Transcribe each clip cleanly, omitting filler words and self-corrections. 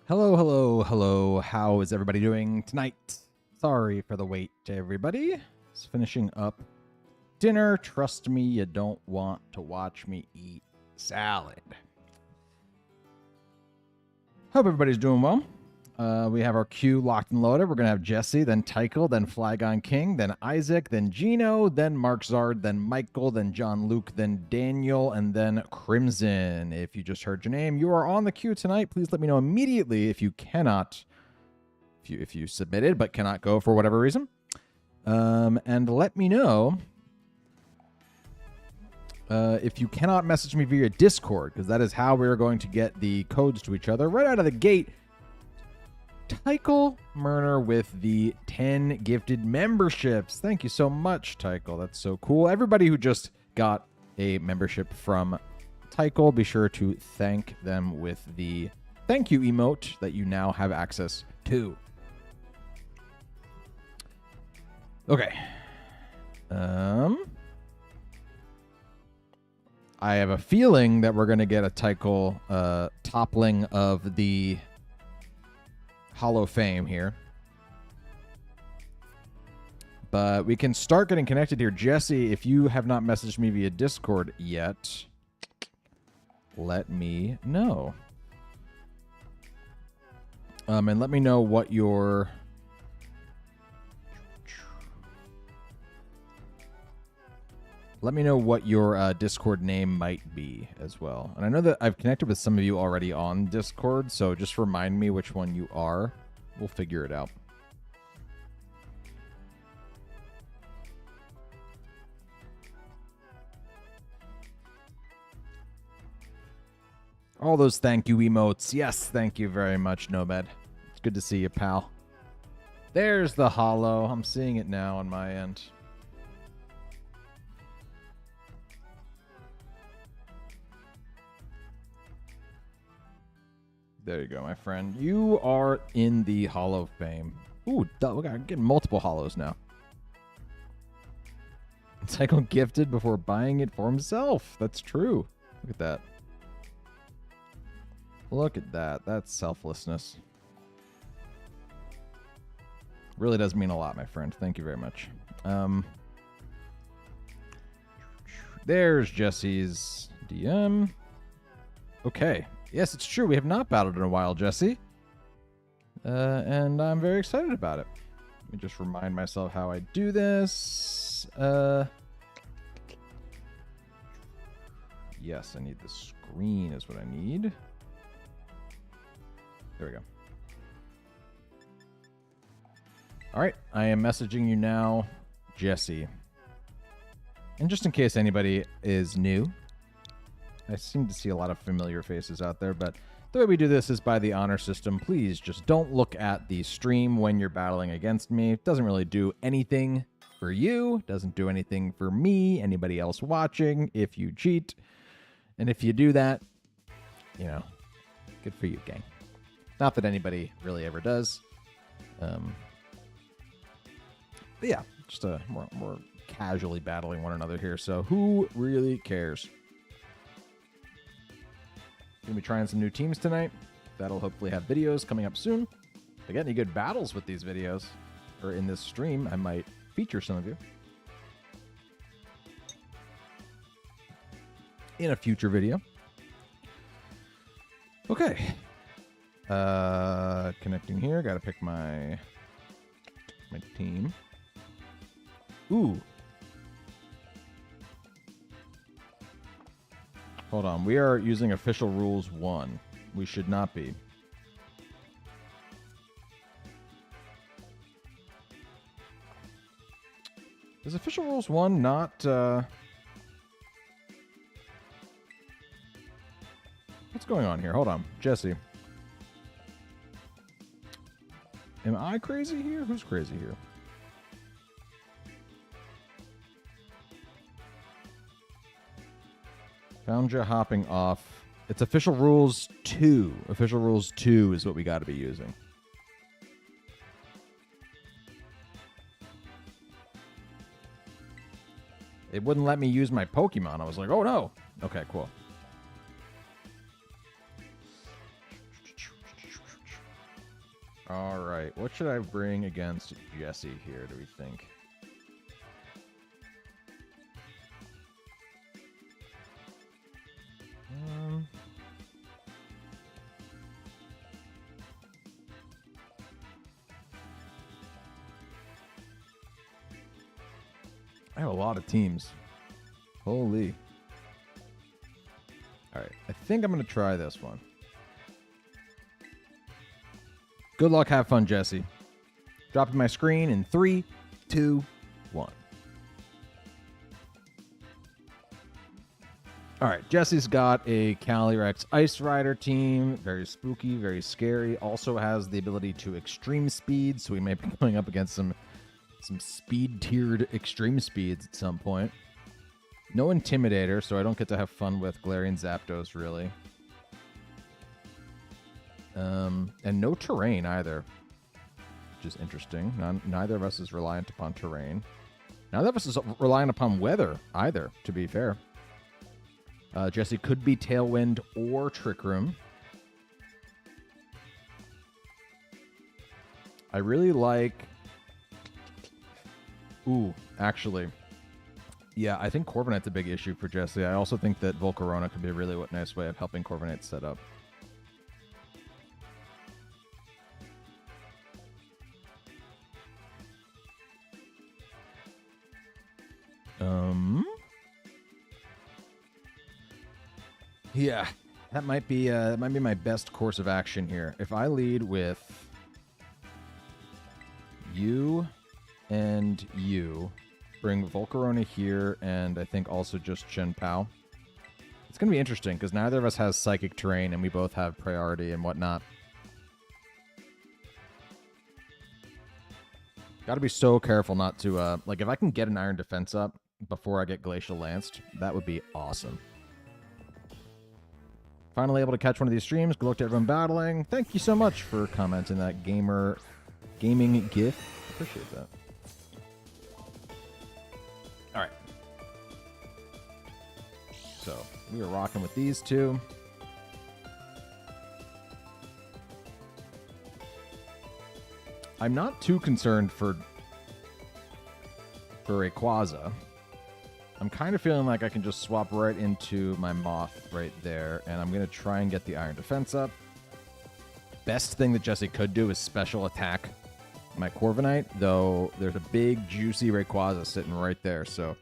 Hello, hello, hello. How is everybody doing tonight? Sorry for the wait, everybody. Just finishing up dinner. Trust me, you don't want to watch me eat salad. Hope everybody's doing well. We have our queue locked and loaded. We're going to have Jesse, then Tyle, then Flygon King, then Isaac, then Gino, then Mark Zard, then Michael, then John Luke, then Daniel, and then Crimson. If you just heard your name, you are on the queue tonight. Please let me know immediately if you cannot, if you submitted but cannot go for whatever reason. And let me know if you cannot message me via Discord, because that is how we're going to get the codes to each other right out of the gate. Tyle Murner with the 10 gifted memberships. Thank you so much, Tyle. That's so cool. Everybody who just got a membership from Tyle, be sure to thank them with the thank you emote that you now have access to. Okay. I have a feeling that we're going to get a Tyle toppling of the Hall of Fame here. But we can start getting connected here. Jesse, if you have not messaged me via Discord yet, let me know. And let me know what your Discord name might be as well. And I know that I've connected with some of you already on Discord, so just remind me which one you are. We'll figure it out. All those thank you emotes. Yes, thank you very much, Nomad. It's good to see you, pal. There's the holo. I'm seeing it now on my end. There you go, my friend. You are in the Hall of Fame. Ooh, we're getting multiple holos now. Tyle gifted before buying it for himself. That's true. Look at that. Look at that. That's selflessness. Really does mean a lot, my friend. Thank you very much. There's Jesse's DM. Okay. Yes, it's true. We have not battled in a while, Jesse. And I'm very excited about it. Let me just remind myself how I do this. Yes, I need the screen is what I need. There we go. All right, I am messaging you now, Jesse. And just in case anybody is new, I seem to see a lot of familiar faces out there, but the way we do this is by the honor system. Please just don't look at the stream when you're battling against me. It doesn't really do anything for you. It doesn't do anything for me, anybody else watching, if you cheat. And if you do that, you know, good for you, gang. Not that anybody really ever does. But yeah, just more casually battling one another here. So who really cares? Gonna be trying some new teams tonight. That'll hopefully have videos coming up soon. If I get any good battles with these videos, or in this stream, I might feature some of you in a future video. Okay. Connecting here. Gotta pick my team. Ooh. Hold on. We are using official rules 1. We should not be. Is official rules 1 not... What's going on here? Hold on. Jesse. Am I crazy here? Who's crazy here? Found you hopping off. It's official rules 2. Official rules 2 is what we got to be using. It wouldn't let me use my Pokemon. I was like, oh no. Okay, cool. All right. What should I bring against Jesse here, do we think? I have a lot of teams. Holy. All right. I think I'm going to try this one. Good luck. Have fun, Jesse. Dropping my screen in 3, 2, 1. All right. Jesse's got a Calyrex Ice Rider team. Very spooky, very scary. Also has the ability to extreme speed, so we may be going up against some speed-tiered extreme speeds at some point. No Intimidator, so I don't get to have fun with Galarian Zapdos, really. And no terrain either, which is interesting. Neither of us is reliant upon terrain. Neither of us is reliant upon weather either, to be fair. Jesse could be Tailwind or Trick Room. I really like... Ooh, actually. Yeah, I think Corviknight's a big issue for Jesse. I also think that Volcarona could be a really nice way of helping Corviknight set up. Yeah, that might be my best course of action here. If I lead with you and you, bring Volcarona here, and I think also just Chen Pao. It's going to be interesting because neither of us has Psychic Terrain, and we both have priority and whatnot. Got to be so careful not to, like, if I can get an Iron Defense up before I get Glacial Lanced, that would be awesome. Finally able to catch one of these streams. Good luck to everyone battling. Thank you so much for commenting that gaming gift. Appreciate that. All right. So we are rocking with these two. I'm not too concerned for Rayquaza. I'm kind of feeling like I can just swap right into my Moth right there, and I'm going to try and get the Iron Defense up. Best thing that Jesse could do is special attack my Corviknight, though there's a big, juicy Rayquaza sitting right there, so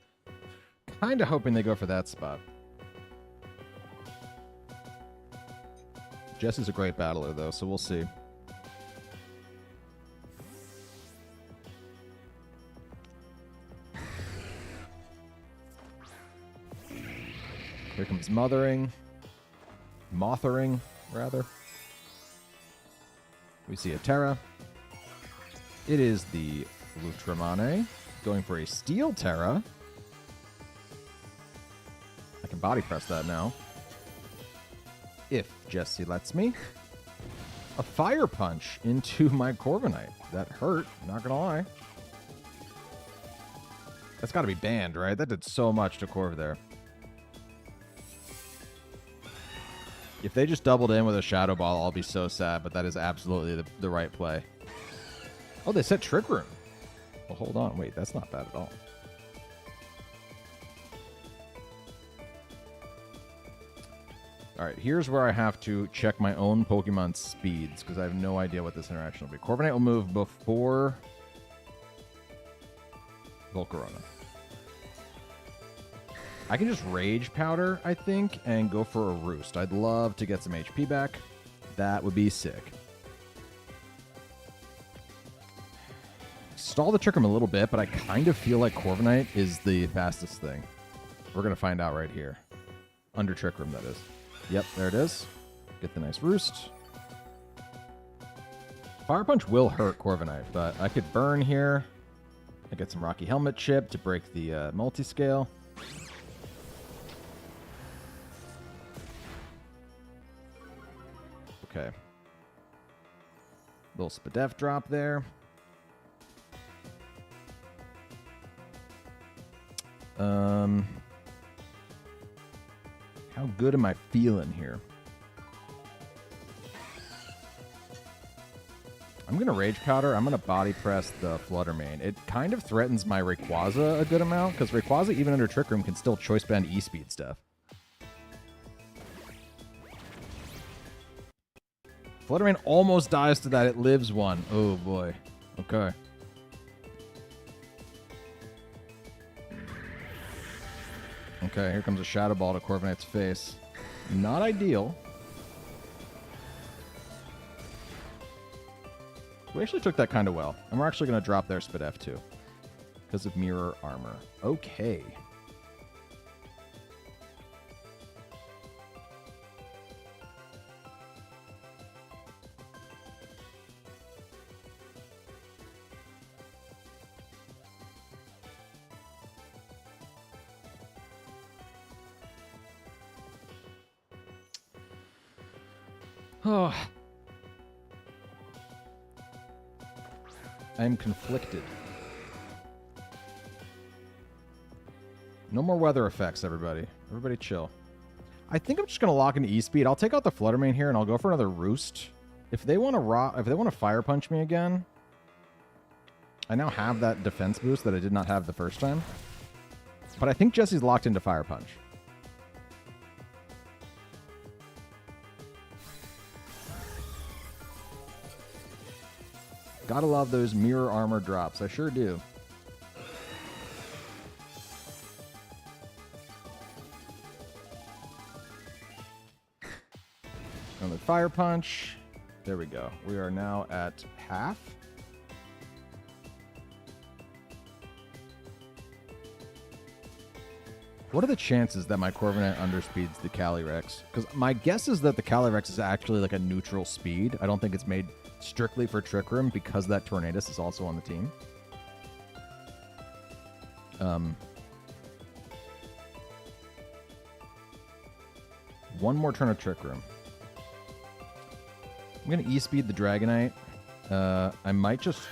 kind of hoping they go for that spot. Jesse's a great battler, though, so we'll see. Here comes Mothering, rather. We see a Terra. It is the Lutramane, going for a Steel Terra. I can body press that now. If Jesse lets me. A Fire Punch into my Corviknight. That hurt, not gonna lie. That's gotta be banned, right? That did so much to Corv there. If they just doubled in with a Shadow Ball, I'll be so sad, but that is absolutely the right play. Oh, they set Trick Room. Well, hold on. Wait, that's not bad at all. All right, here's where I have to check my own Pokemon speeds, because I have no idea what this interaction will be. Corviknight will move before Volcarona. I can just Rage Powder, I think, and go for a Roost. I'd love to get some HP back. That would be sick. Stall the Trick Room a little bit, but I kind of feel like Corviknight is the fastest thing. We're going to find out right here. Under Trick Room, that is. Yep, there it is. Get the nice Roost. Fire Punch will hurt Corviknight, but I could burn here. I get some Rocky Helmet Chip to break the multi-scale. Okay. Little Spadef drop there. How good am I feeling here? I'm I'm going to Rage Powder. I'm going to Body Press the Fluttermane. It kind of threatens my Rayquaza a good amount, because Rayquaza, even under Trick Room, can still Choice Band E-Speed stuff. Fluttermane almost dies to that. It lives one. Oh, boy. Okay. Okay, here comes a Shadow Ball to Corviknight's face. Not ideal. We actually took that kind of well. And we're actually going to drop their Spadef too. Because of Mirror Armor. Okay. Oh. I'm conflicted. No more weather effects, everybody. Everybody chill. I think I'm just going to lock into E-Speed. I'll take out the Fluttermane here, and I'll go for another Roost. If they want to Fire Punch me again, I now have that defense boost that I did not have the first time. But I think Jesse's locked into Fire Punch. Gotta love those Mirror Armor drops. I sure do. Another Fire Punch. There we go. We are now at half. What are the chances that my Corviknight underspeeds the Calyrex? Because my guess is that the Calyrex is actually like a neutral speed. I don't think it's made strictly for Trick Room because that Tornadus is also on the team. One more turn of Trick Room. I'm gonna E-Speed the Dragonite. I might just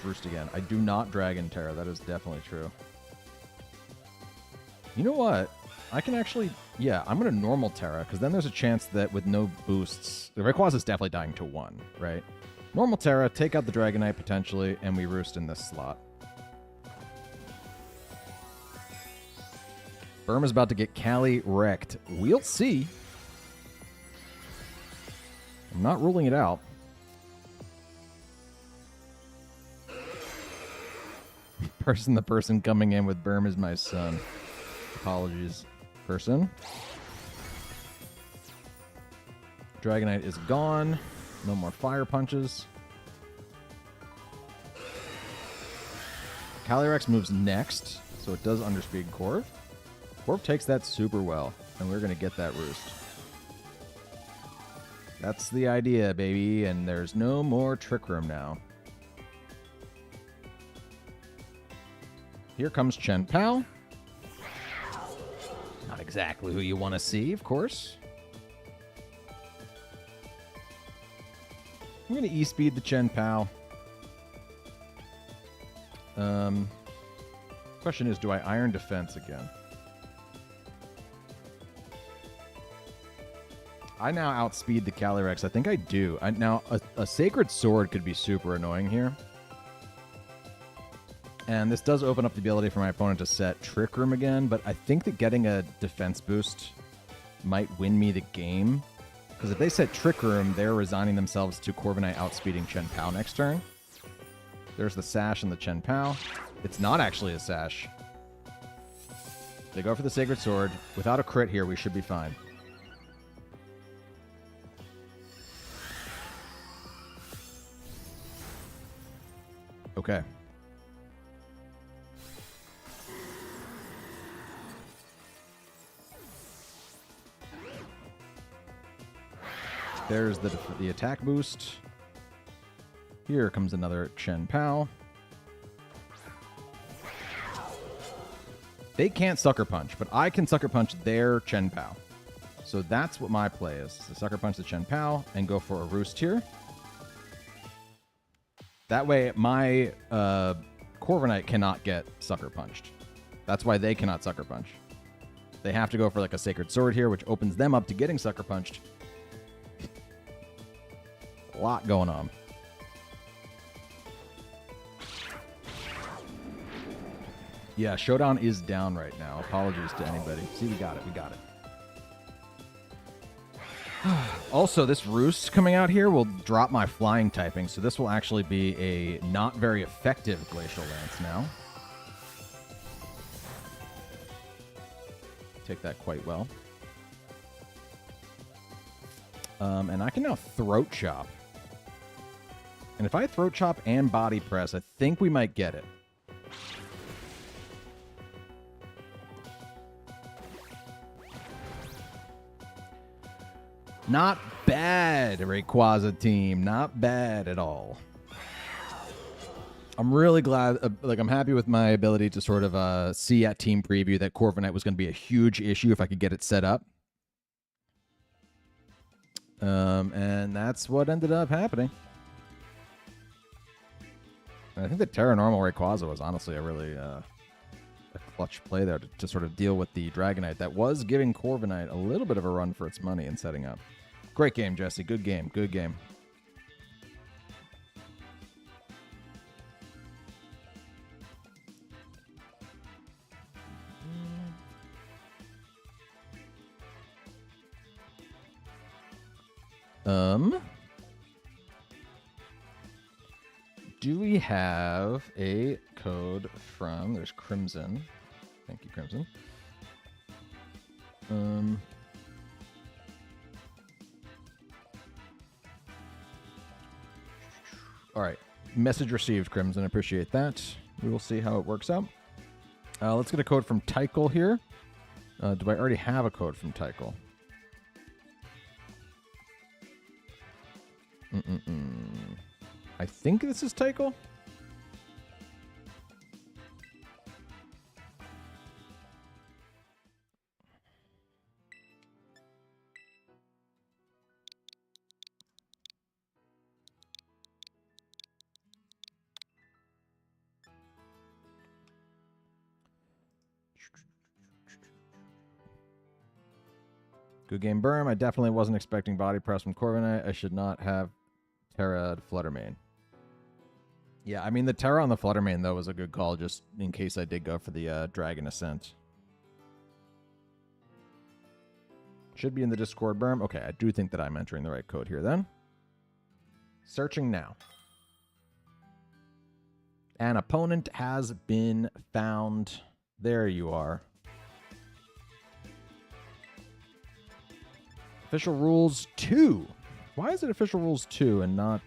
Roost again. I do not Dragon Terra. That is definitely true. You know what? I can actually... Yeah, I'm going to normal Terra, because then there's a chance that with no boosts... The Rayquaza is definitely dying to 1, right? Normal Terra, take out the Dragonite potentially, and we Roost in this slot. Burm is about to get Cali wrecked. We'll see. I'm not ruling it out. The person coming in with Burm is my son. Apologies, person. Dragonite is gone. No more Fire Punches. Calyrex moves next, so it does underspeed Corv. Corv takes that super well, and we're going to get that Roost. That's the idea, baby, and there's no more Trick Room now. Here comes Chen Pao. Not exactly who you want to see, of course. I'm going to E-Speed the Chen Pao. Question is, do I Iron Defense again? I now outspeed the Calyrex. I think I do. Now, a Sacred Sword could be super annoying here. And this does open up the ability for my opponent to set Trick Room again, but I think that getting a defense boost might win me the game. Because if they set Trick Room, they're resigning themselves to Corviknight outspeeding Chen Pao next turn. There's the Sash and the Chen Pao. It's not actually a Sash. They go for the Sacred Sword. Without a crit here, we should be fine. Okay. There's the attack boost. Here comes another Chen Pao. They can't Sucker Punch, but I can Sucker Punch their Chen Pao. So that's what my play is. So Sucker Punch the Chen Pao and go for a Roost here. That way my Corviknight cannot get Sucker Punched. That's why they cannot Sucker Punch. They have to go for like a Sacred Sword here, which opens them up to getting Sucker Punched. A lot going on. Yeah, Showdown is down right now. Apologies to anybody. See, we got it. We got it. Also, this Roost coming out here will drop my flying typing, so this will actually be a not very effective Glacial Lance now. Take that quite well. And I can now Throat Chop. And if I Throat Chop and Body Press, I think we might get it. Not bad, Rayquaza team. Not bad at all. I'm really glad, I'm happy with my ability to sort of see at team preview that Corviknight was going to be a huge issue if I could get it set up. And that's what ended up happening. And I think the Terra Normal Rayquaza was honestly a really a clutch play there to sort of deal with the Dragonite that was giving Corviknight a little bit of a run for its money in setting up. Great game, Jesse. Good game. Good game. Do we have a code from... There's Crimson. Thank you, Crimson. All right. Message received, Crimson. Appreciate that. We will see how it works out. Let's get a code from Tyle here. Do I already have a code from Tyle? I think this is Tyle. Good game, Berm. I definitely wasn't expecting Body Press from Corviknight. I should not have Terra Fluttermane. Yeah, I mean, the Terra on the Fluttermane, though, was a good call, just in case I did go for the Dragon Ascent. Should be in the Discord, Berm. Okay, I do think that I'm entering the right code here, then. Searching now. An opponent has been found. There you are. Official Rules 2. Why is it Official Rules 2 and not...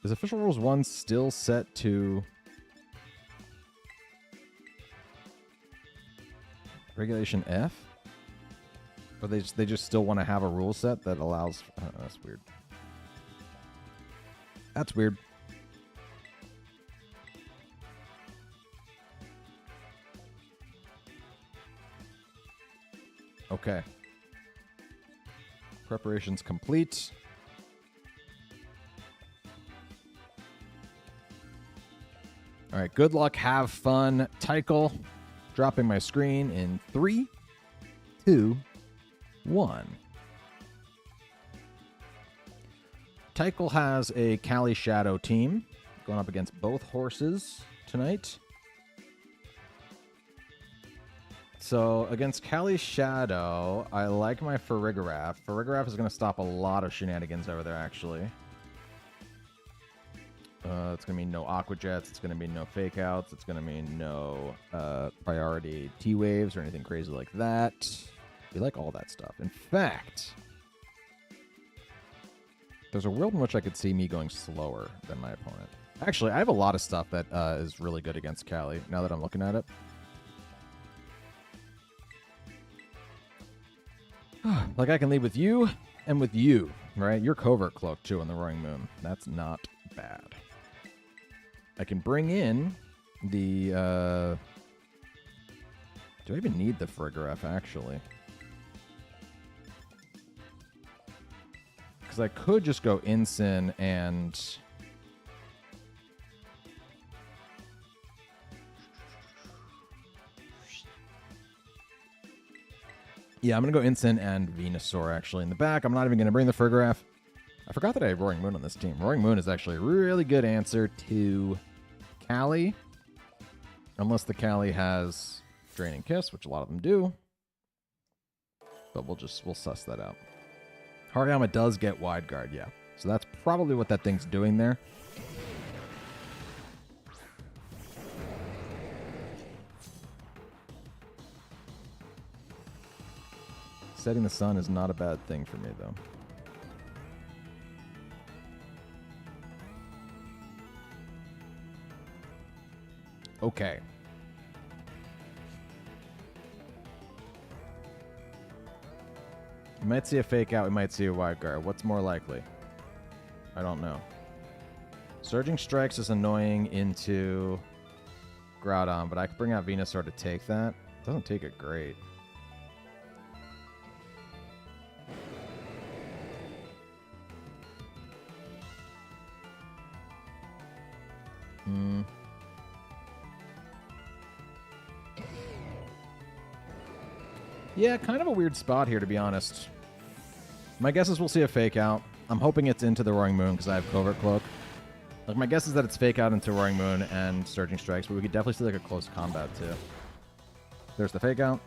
is Official Rules 1 still set to... Regulation F? Or they just still want to have a rule set that allows... that's weird. That's weird. Okay. Preparations complete. All right, good luck, have fun. Tyle, dropping my screen in 3, 2, 1. Tyle has a Cali Shadow team going up against both horses tonight. So against Cali Shadow, I like my Farigiraf. Farigiraf is going to stop a lot of shenanigans over there, actually. It's going to mean no Aqua Jets. It's going to mean no Fake Outs. It's going to mean no priority T-Waves or anything crazy like that. We like all that stuff. In fact, there's a world in which I could see me going slower than my opponent. Actually, I have a lot of stuff that is really good against Cali, now that I'm looking at it. Like, I can lead with you and with you, right? You're Covert Cloak, too, on the Roaring Moon. That's not bad. I can bring in the... do I even need the Farigiraf, actually? Because I could just go Incin and... Yeah, I'm going to go Incin and Venusaur, actually, in the back. I'm not even going to bring the Farigiraf. I forgot that I have Roaring Moon on this team. Roaring Moon is actually a really good answer to Cali. Unless the Cali has Draining Kiss, which a lot of them do. But we'll suss that out. Hariyama does get Wide Guard, yeah. So that's probably what that thing's doing there. Setting the sun is not a bad thing for me, though. Okay. We might see a fake out. We might see a Wide Guard. What's more likely? I don't know. Surging Strikes is annoying into Groudon, but I could bring out Venusaur to take that. It doesn't take it great. Yeah, kind of a weird spot here, to be honest. My guess is we'll see a fake out. I'm hoping it's into the Roaring Moon because I have Covert Cloak. Like, my guess is that it's fake out into Roaring Moon and Surging Strikes, but we could definitely see like a close combat too. There's the fake out.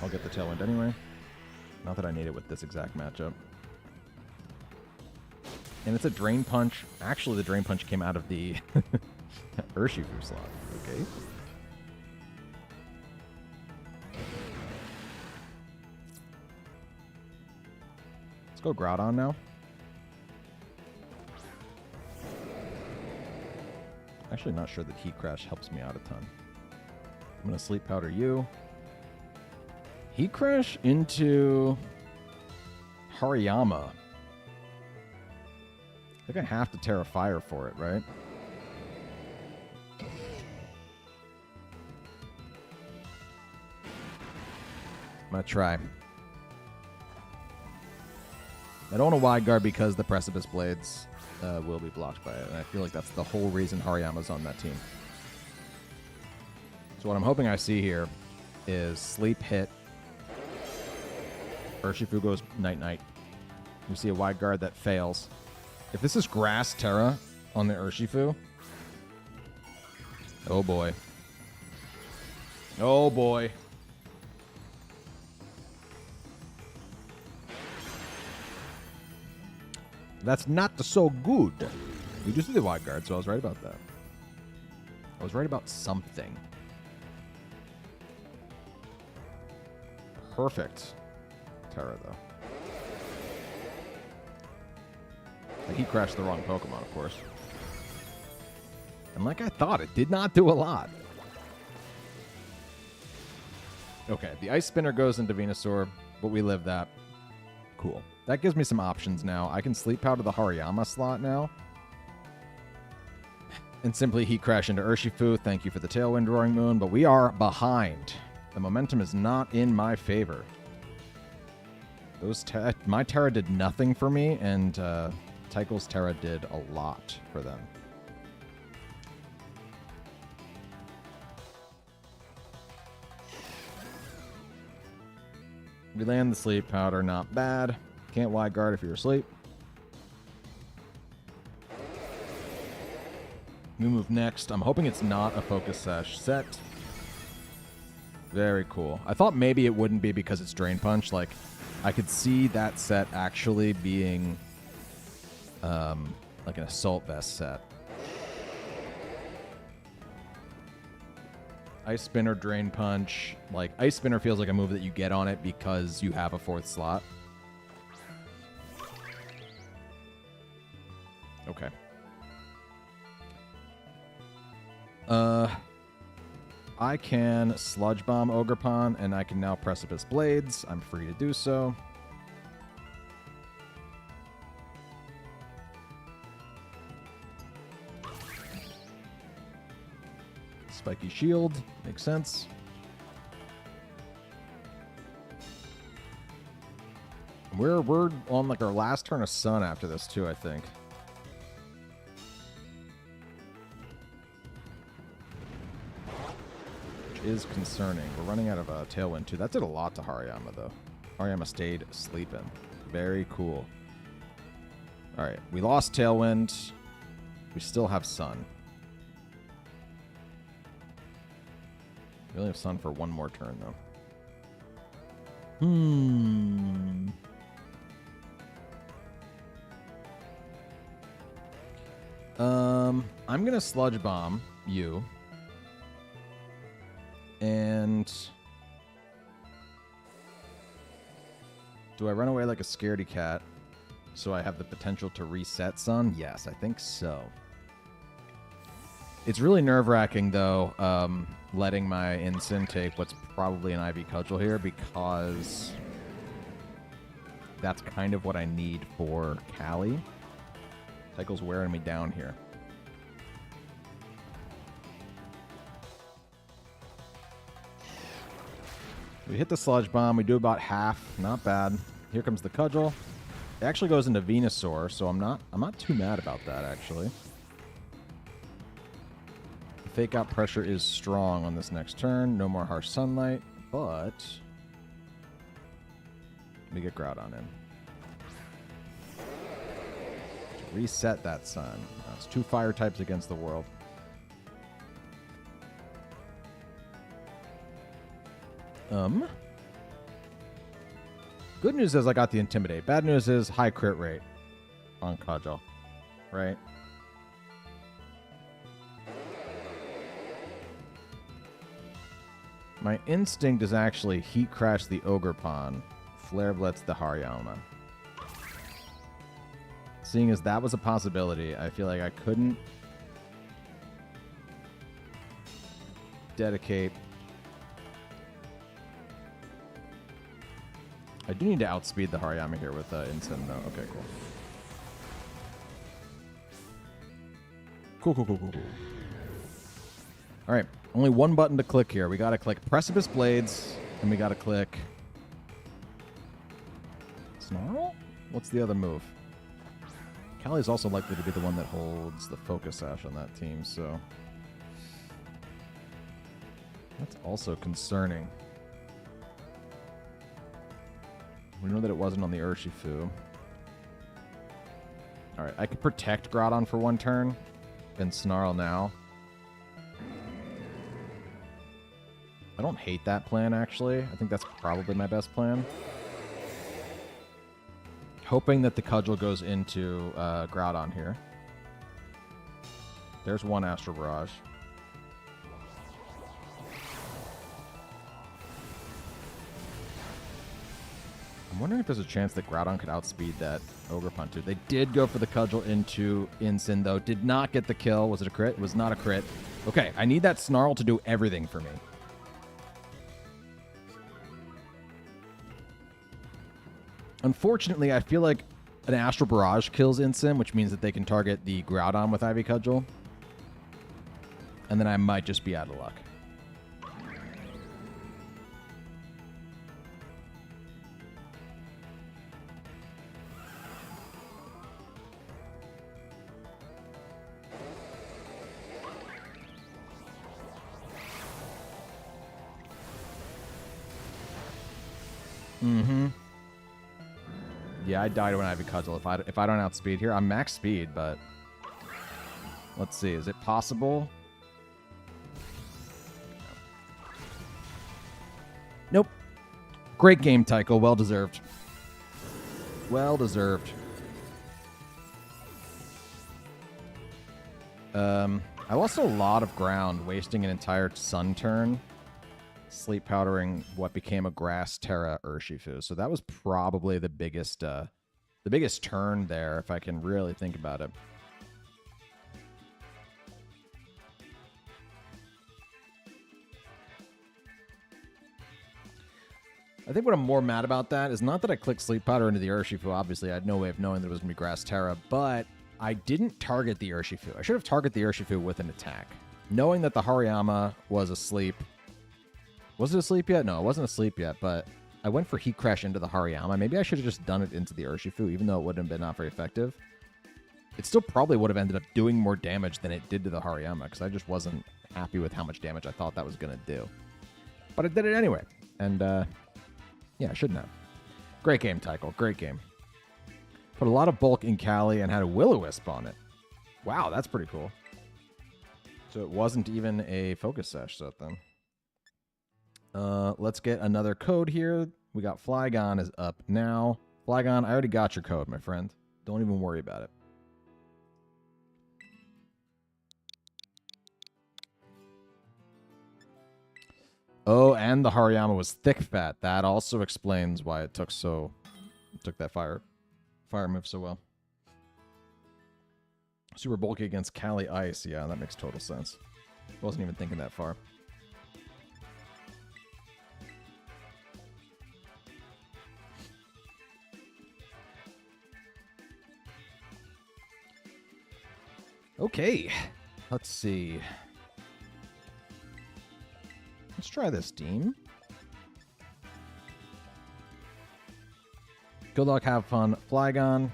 I'll get the Tailwind anyway. Not that I need it with this exact matchup. And it's a Drain Punch. Actually, the Drain Punch came out of the Urshifu slot. Okay. Let's go Groudon now. Actually, not sure that Heat Crash helps me out a ton. I'm going to Sleep Powder you. Heat Crash into Hariyama. I think I have to Terra Fire for it, right? I'm going to try. I don't want to Wide Guard because the Precipice Blades will be blocked by it. And I feel like that's the whole reason Hariyama's on that team. So what I'm hoping I see here is Sleep Hit. Urshifu goes Night-Night. We see a Wide Guard that fails. If this is Grass Terra on the Urshifu, oh boy. Oh boy. That's not so good. We do see the Wide Guard, so I was right about that. I was right about something. Perfect Terra, though. He crashed the wrong Pokemon, of course. And like I thought, it did not do a lot. Okay, the Ice Spinner goes into Venusaur, but we live that. Cool. That gives me some options now. I can Sleep Powder the Hariyama slot now. And simply Heat Crash into Urshifu. Thank you for the Tailwind, Roaring Moon, but we are behind. The momentum is not in my favor. My Terra did nothing for me, and Tycho's Terra did a lot for them. We land the Sleep Powder, not bad. Can't Wide Guard if you're asleep. We move next. I'm hoping it's not a Focus Sash set. Very cool. I thought maybe it wouldn't be because it's Drain Punch. Like, I could see that set actually being like an Assault Vest set. Ice Spinner, Drain Punch. Like, Ice Spinner feels like a move that you get on it because you have a 4th slot. Okay. I can Sludge Bomb Ogerpon, and I can now Precipice Blades. I'm free to do so. Spiky Shield. Makes sense. We're on like our last turn of Sun after this too, I think. Which is concerning. We're running out of Tailwind too. That did a lot to Hariyama though. Hariyama stayed sleeping. Very cool. Alright, we lost Tailwind. We still have Sun. We only have Sun for one more turn, though. I'm gonna Sludge Bomb you. And do I run away like a scaredy cat so I have the potential to reset Sun? Yes, I think so. It's really nerve-wracking, though, letting my Ensign take what's probably an Ivy Cudgel here, because that's kind of what I need for Callie. Tycho's wearing me down here. We hit the Sludge Bomb. We do about half. Not bad. Here comes the Cudgel. It actually goes into Venusaur, so I'm not too mad about that, actually. The Fake Out pressure is strong on this next turn. No more Harsh Sunlight, but we get Groudon in. To reset that Sun. That's 2 fire types against the world. Good news is I got the Intimidate. Bad news is high crit rate on Cudgel, right? My instinct is actually Heat Crash the Ogerpon, Flare Blitz the Hariyama. Seeing as that was a possibility, I feel like I couldn't dedicate. I do need to outspeed the Hariyama here with Instant, though. Okay, cool. Cool. All right, only one button to click here. We got to click Precipice Blades, and we got to click Snarl? What's the other move? Callie's also likely to be the one that holds the Focus Sash on that team, so that's also concerning. We know that it wasn't on the Urshifu. Alright, I could protect Groudon for one turn and Snarl now. I don't hate that plan, actually. I think that's probably my best plan. Hoping that the Cudgel goes into Groudon here. There's one Astral Barrage. I'm wondering if there's a chance that Groudon could outspeed that Ogerpon too. They did go for the Cudgel into Incin, though. Did not get the kill. Was it a crit? It was not a crit. Okay, I need that Snarl to do everything for me. Unfortunately, I feel like an Astral Barrage kills Incin, which means that they can target the Groudon with Ivy Cudgel. And then I might just be out of luck. Yeah, I died when Ivy Cudgel. If I don't outspeed here, I'm max speed, but let's see. Is it possible? Nope. Great game, Tycho. Well deserved. Well deserved. I lost a lot of ground, wasting an entire Sun turn. Sleep powdering what became a Grass Terra Urshifu. So that was probably the biggest turn there, if I can really think about it. I think what I'm more mad about that is not that I clicked Sleep Powder into the Urshifu. Obviously, I had no way of knowing that it was going to be Grass Terra, but I didn't target the Urshifu. I should have targeted the Urshifu with an attack. Knowing that the Hariyama was asleep. Was it asleep yet? No, it wasn't asleep yet, but I went for Heat Crash into the Hariyama. Maybe I should have just done it into the Urshifu, even though it wouldn't have been not very effective. It still probably would have ended up doing more damage than it did to the Hariyama, because I just wasn't happy with how much damage I thought that was going to do. But I did it anyway, and yeah, I shouldn't have. Great game, Tycho. Great game. Put a lot of bulk in Callie and had a Will-O-Wisp on it. Wow, that's pretty cool. So it wasn't even a Focus Sash set then. Let's get another code here. We got Flygon is up now. Flygon, I already got your code, my friend. Don't even worry about it. Oh, and the Hariyama was thick fat. That also explains why it took that fire move so well. Super bulky against Kali Ice. Yeah, that makes total sense. Wasn't even thinking that far. Okay, let's see. Let's try this team. Good luck, have fun, Flygon.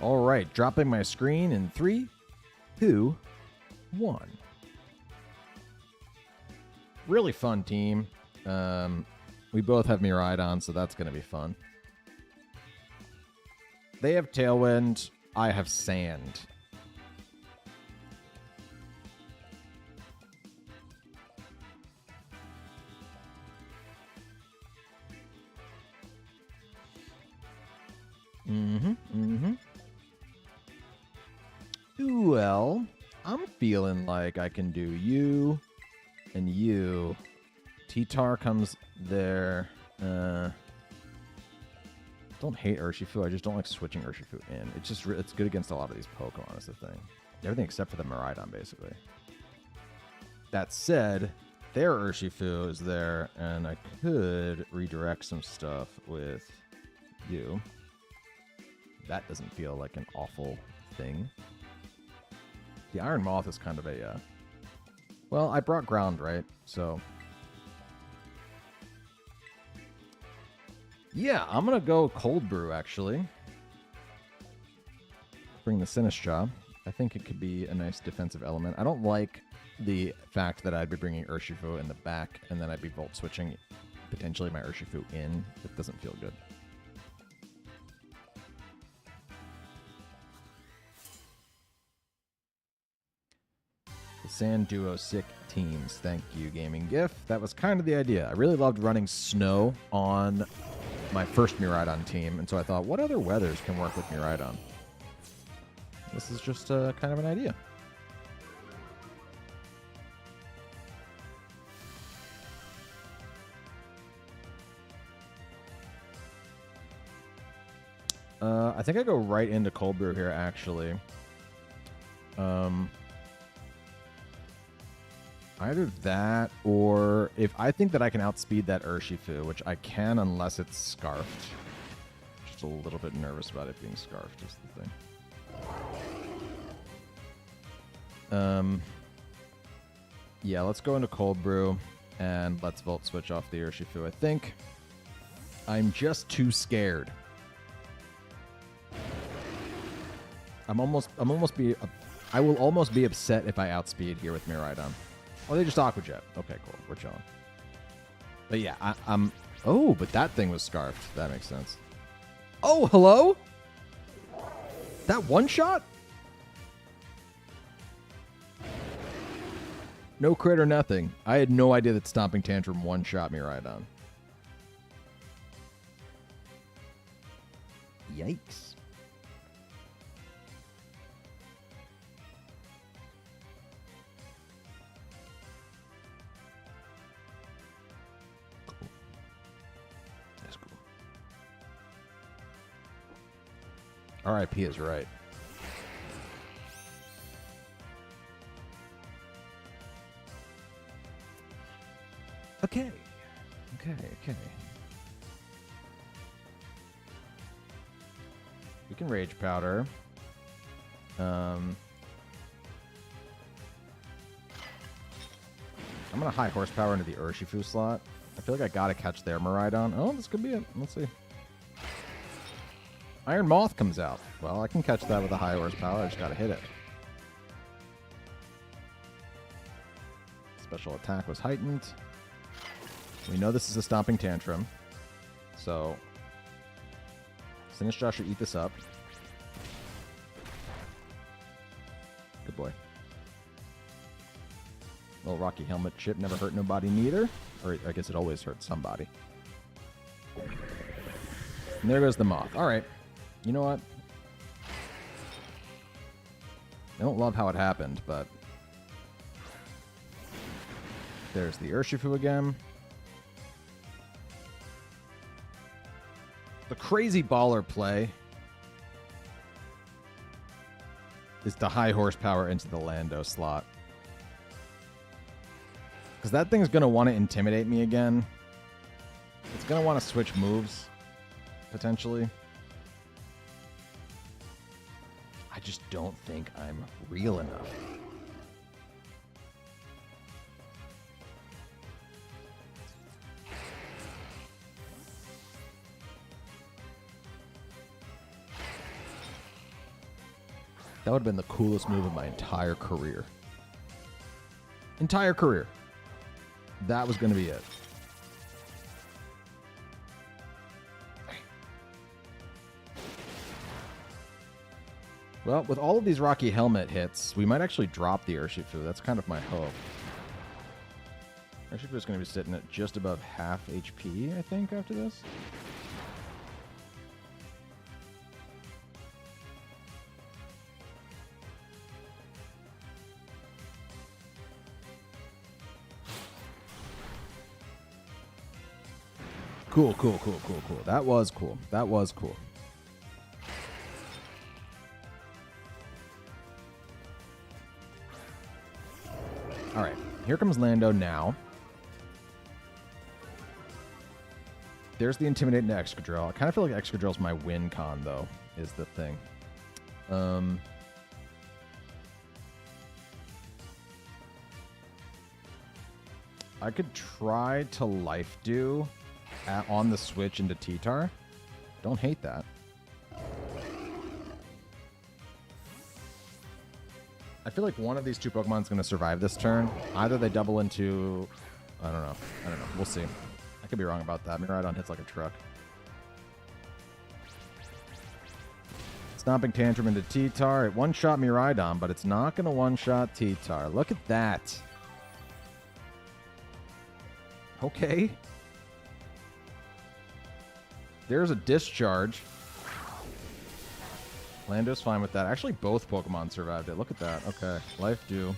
All right, dropping my screen in 3, 2, 1. Really fun team. We both have Miraidon, so that's going to be fun. They have Tailwind. I have Sand. Well, I'm feeling like I can do you and you. T-Tar comes there. Don't hate Urshifu. I just don't like switching Urshifu in. It's good against a lot of these Pokemon is the thing. Everything except for the Miraidon, basically. That said, their Urshifu is there, and I could redirect some stuff with you. That doesn't feel like an awful thing. The Iron Moth is kind of a... well, I brought Ground, right? So... yeah, I'm going to go Cold Brew, actually. Bring the Sinistcha. I think it could be a nice defensive element. I don't like the fact that I'd be bringing Urshifu in the back, and then I'd be Volt switching potentially my Urshifu in. It doesn't feel good. The Sand Duo sick teams. Thank you, Gaming GIF. That was kind of the idea. I really loved running Snow on my first Miraidon team, and so I thought, what other weathers can work with Miraidon? This is just kind of an idea. I think I go right into Cold Brew here, actually. Either that, or if I think that I can outspeed that Urshifu, which I can unless it's Scarfed. Just a little bit nervous about it being Scarfed is the thing. Yeah, let's go into Cold Brew, and let's Volt Switch off the Urshifu, I think. I'm just too scared. I will almost be upset if I outspeed here with Miraidon. Oh, they just Aqua Jet. Okay, cool. We're chilling. But yeah, I'm... oh, but that thing was Scarfed. That makes sense. Oh, hello? That one shot? No crit or nothing. I had no idea that Stomping Tantrum one-shot Miraidon. Yikes. RIP is right. Okay. We can Rage Powder. I'm going to high horsepower into the Urshifu slot. I feel like I got to catch their Miraidon. Oh, this could be it. Let's see. Iron Moth comes out. Well, I can catch that with a high horsepower. I just got to hit it. special attack was heightened. We know this is a Stomping Tantrum. So, Sinistcha should eat this up. Good boy. Little Rocky Helmet chip never hurt nobody neither. Or I guess it always hurts somebody. And there goes the Moth. Alright. You know what? I don't love how it happened, but... There's the Urshifu again. The crazy baller play is the high horsepower into the Lando slot. Because that thing's going to want to intimidate me again. It's going to want to switch moves, potentially. I just don't think I'm real enough. That would have been the coolest move of my entire career. Entire career. That was going to be it. Well, with all of these Rocky Helmet hits, we might actually drop the Urshifu. That's kind of my hope. Urshifu is going to be sitting at just above half HP, I think, after this. Cool. That was cool. All right, here comes Lando now. There's the intimidating Excadrill. I kind of feel like Excadrill's my win con, though, is the thing. I could try to Life Dew on the switch into T-Tar. Don't hate that. I feel like one of these two Pokemon is going to survive this turn. Either they double into... I don't know. We'll see. I could be wrong about that. Miraidon hits like a truck. Stomping Tantrum into T-Tar. It one-shot Miraidon, but it's not going to one-shot T-Tar. Look at that. Okay. There's a Discharge. Lando's fine with that. Actually, both Pokemon survived it. Look at that. Okay. Life Dew.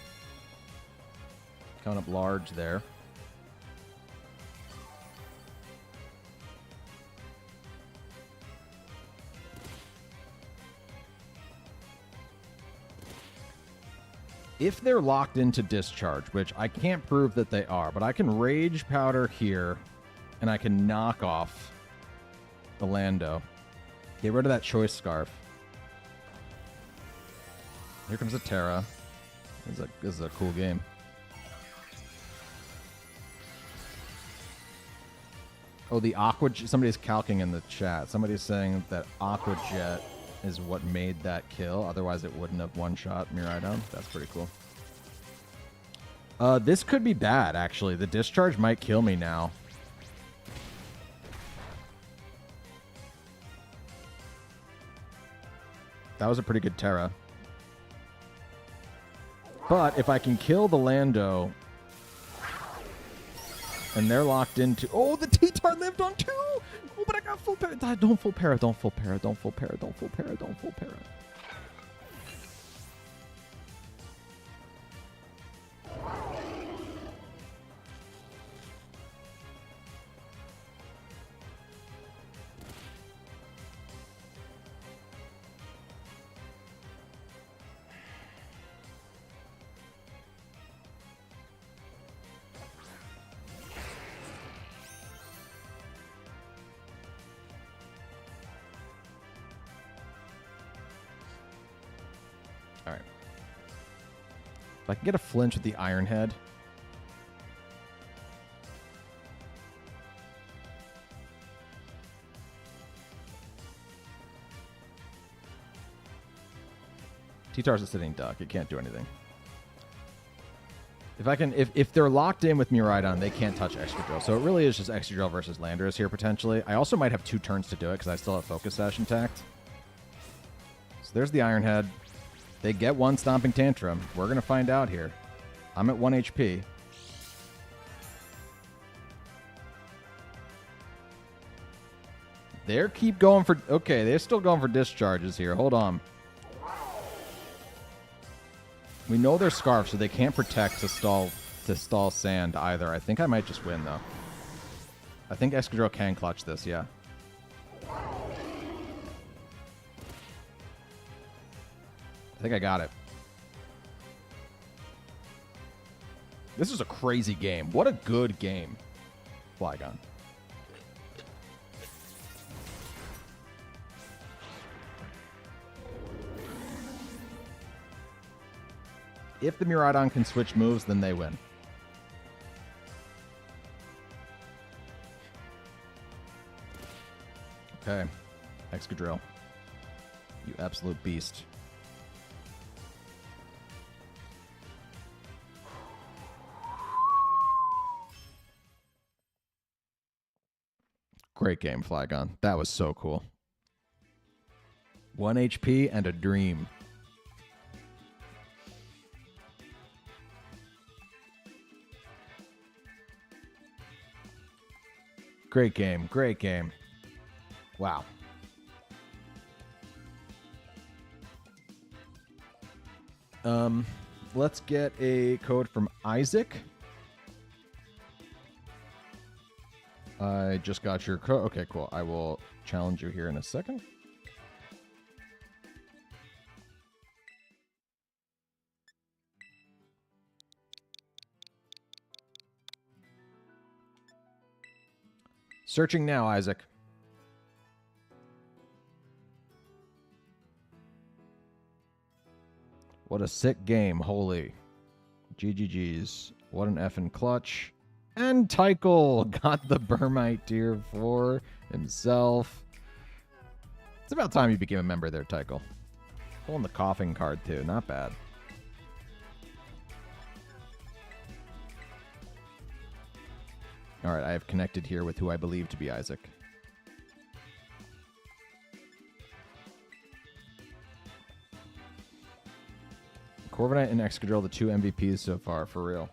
Coming up large there. If they're locked into Discharge, which I can't prove that they are, but I can Rage Powder here, and I can knock off the Lando. Get rid of that Choice Scarf. Here comes a Terra. This is a cool game. Oh, the Aqua... Somebody's calcing in the chat. Somebody's saying that Aqua Jet is what made that kill. Otherwise, it wouldn't have one-shot Miraidon. That's pretty cool. This could be bad, actually. The Discharge might kill me now. That was a pretty good Terra. But if I can kill the Lando... And they're locked into... Oh, the T-Tar lived on 2! Oh, but I got full para. Don't full para. Alright. If I can get a flinch with the Iron Head. T-Tar's a sitting duck. It can't do anything. If they're locked in with Miraidon, they can't touch Excadrill. So it really is just Excadrill versus Landorus here potentially. I also might have 2 turns to do it because I still have Focus Sash intact. So there's the Iron Head. They get 1 Stomping Tantrum. We're going to find out here. I'm at 1 HP. They're keep going for... Okay, they're still going for discharges here. Hold on. We know they're Scarf, so they can't protect to stall Sand either. I think I might just win, though. I think Excadrill can clutch this, yeah. I think I got it. This is a crazy game. What a good game, Flygon. If the Miraidon can switch moves, then they win. Okay. Excadrill. You absolute beast. Great game, Flygon. That was so cool. 1 HP and a dream. Great game. Great game. Wow. Let's get a code from Isaac. I just got your code. Okay, cool. I will challenge you here in a second. Searching now, Isaac. What a sick game. Holy. GGG's. What an effing clutch. And Tyle got the Burmite tier 4 himself. It's about time you became a member there, Tyle. Pulling the coughing card, too. Not bad. All right, I have connected here with who I believe to be Isaac. Corviknight and Excadrill, the 2 MVPs so far, for real.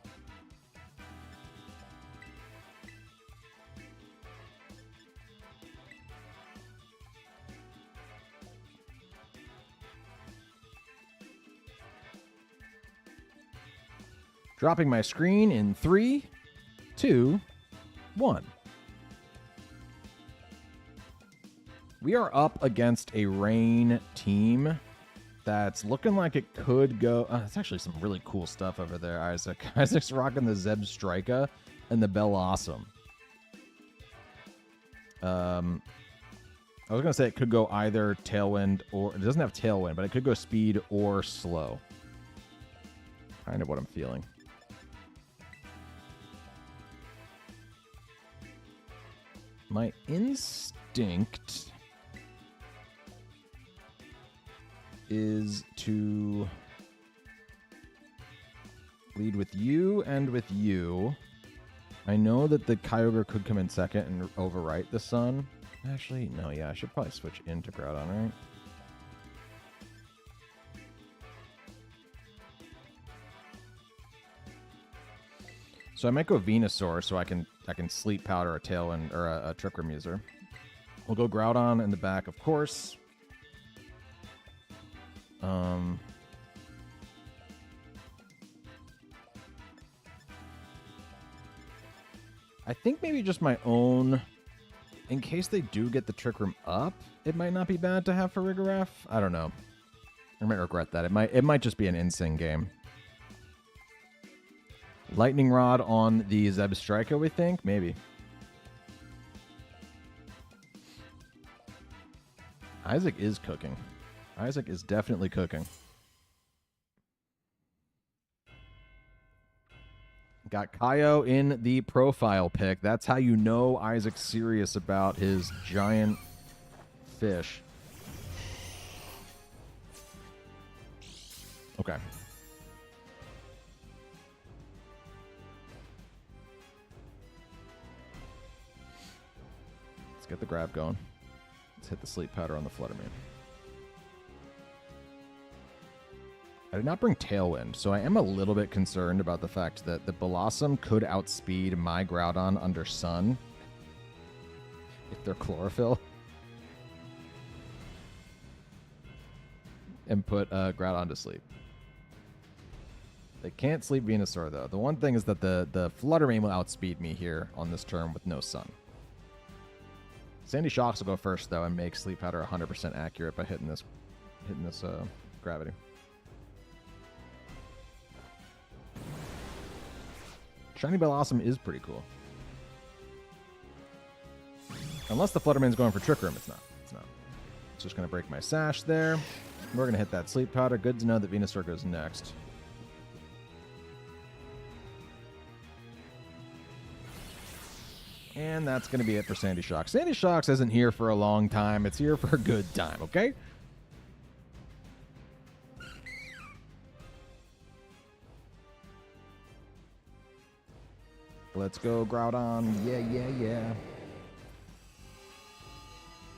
Dropping my screen in 3, 2, 1. We are up against a Rain team that's looking like it could go... it's actually some really cool stuff over there, Isaac. Isaac's rocking the Zebstrika and the Bellossom. I was going to say it could go either Tailwind or... It doesn't have Tailwind, but it could go Speed or Slow. Kind of what I'm feeling. My instinct is to lead with you and with you. I know that the Kyogre could come in second and overwrite the Sun. Actually, no, yeah, I should probably switch into Groudon, right? So I might go Venusaur so I can Sleep Powder a Tailwind or a Trick Room user. We'll go Groudon in the back, of course. I think maybe just my own, in case they do get the Trick Room up, it might not be bad to have for Rigorath. I don't know. I might regret that. It might just be an insane game. Lightning Rod on the Zebstrika, we think? Maybe. Isaac is cooking. Isaac is definitely cooking. Got Kaio in the profile pick. That's how you know Isaac's serious about his giant fish. Okay. Let's get the grab going. Let's hit the sleep powder on the Fluttermane. I did not bring Tailwind, so I am a little bit concerned about the fact that the Blossom could outspeed my Groudon under Sun if they're Chlorophyll. And put Groudon to sleep. They can't sleep Venusaur, though. The one thing is that the Fluttermane will outspeed me here on this turn with no Sun. Sandy Shocks will go first, though, and make Sleep Powder 100% accurate by hitting this gravity. Shiny Blossom is pretty cool. Unless the Fluttermane's going for Trick Room, it's not. It's not. It's just going to break my Sash there. We're going to hit that Sleep Powder. Good to know that Venusaur goes next. And that's going to be it for Sandy Shocks. Sandy Shocks isn't here for a long time. It's here for a good time, okay? Let's go, Groudon. Yeah, yeah, yeah.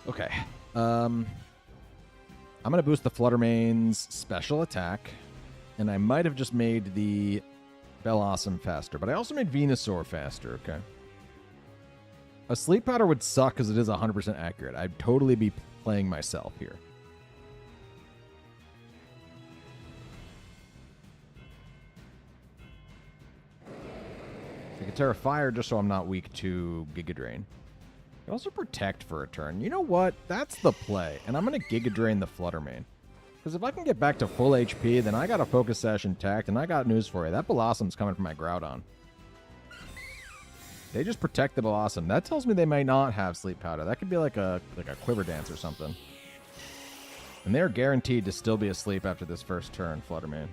Okay. I'm going to boost the Fluttermane's special attack. And I might have just made the Bellossom faster. But I also made Venusaur faster, okay? A Sleep Powder would suck because it is 100% accurate. I'd totally be playing myself here. I could Terra Fire just so I'm not weak to Giga Drain. I could also Protect for a turn. You know what? That's the play. And I'm going to Giga Drain the Fluttermane. Because if I can get back to full HP, then I got a Focus Sash intact, and I got news for you. That Blossom's coming from my Groudon. They just protect the Blossom. That tells me they might not have Sleep Powder. That could be like a Quiver Dance or something. And they're guaranteed to still be asleep after this first turn, Fluttermane.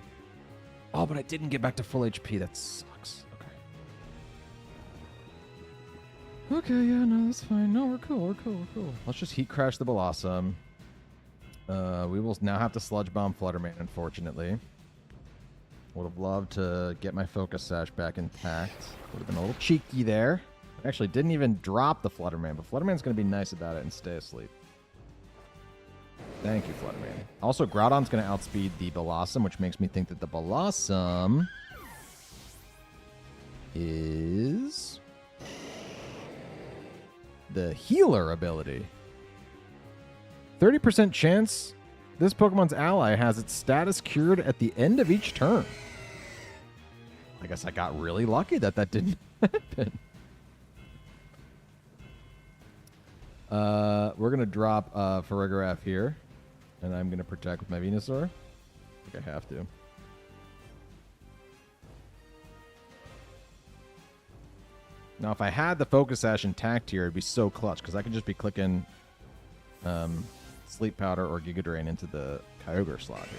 Oh, but I didn't get back to full HP. That sucks. Okay. Okay, yeah, no, that's fine. No, we're cool. Let's just Heat Crash the Blossom. We will now have to Sludge Bomb Fluttermane, unfortunately. Would have loved to get my Focus Sash back intact. Would have been a little cheeky there. Actually, didn't even drop the Fluttermane, but Fluttermane's going to be nice about it and stay asleep. Thank you, Fluttermane. Also, Groudon's going to outspeed the Blossom, which makes me think that the Blossom is the Healer ability. 30% chance this Pokemon's ally has its status cured at the end of each turn. I guess I got really lucky that didn't happen. We're going to drop Farigiraf here. And I'm going to Protect with my Venusaur. I think I have to. Now, if I had the Focus Sash intact here, it'd be so clutch. Because I could just be clicking Sleep Powder or Giga Drain into the Kyogre slot here.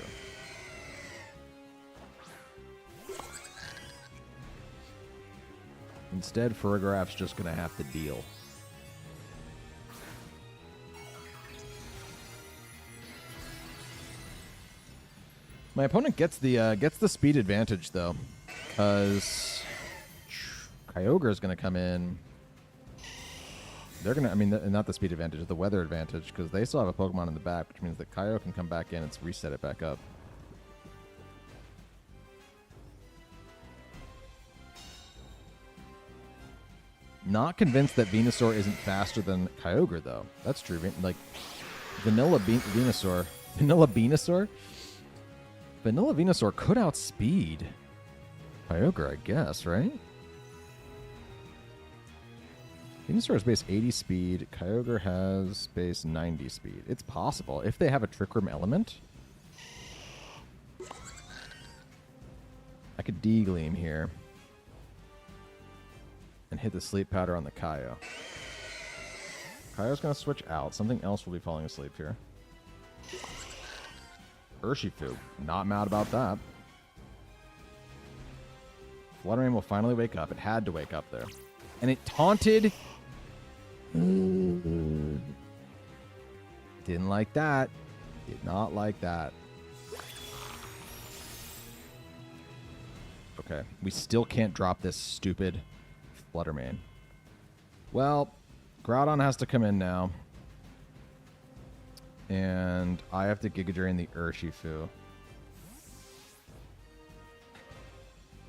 Instead, Farigiraf's just going to have to deal. My opponent gets the speed advantage, though, because Kyogre is going to come in. They're going to, I mean, not the speed advantage, the weather advantage, because they still have a Pokemon in the back, which means that Kyogre can come back in and reset it back up. Not convinced that Venusaur isn't faster than Kyogre, though. That's true. Like, Vanilla Venusaur could outspeed Kyogre, I guess, right? Venusaur has base 80 speed. Kyogre has base 90 speed. It's possible. If they have a Trick Room element, I could D-Gleam here and hit the Sleep Powder on the Kyo. Kyo's going to switch out. Something else will be falling asleep here. Urshifu. Not mad about that. Fluttermane will finally wake up. It had to wake up there. And it taunted. Didn't like that. Did not like that. Okay. We still can't drop this stupid Fluttermane. Well, Groudon has to come in now. And I have to Giga Drain the Urshifu.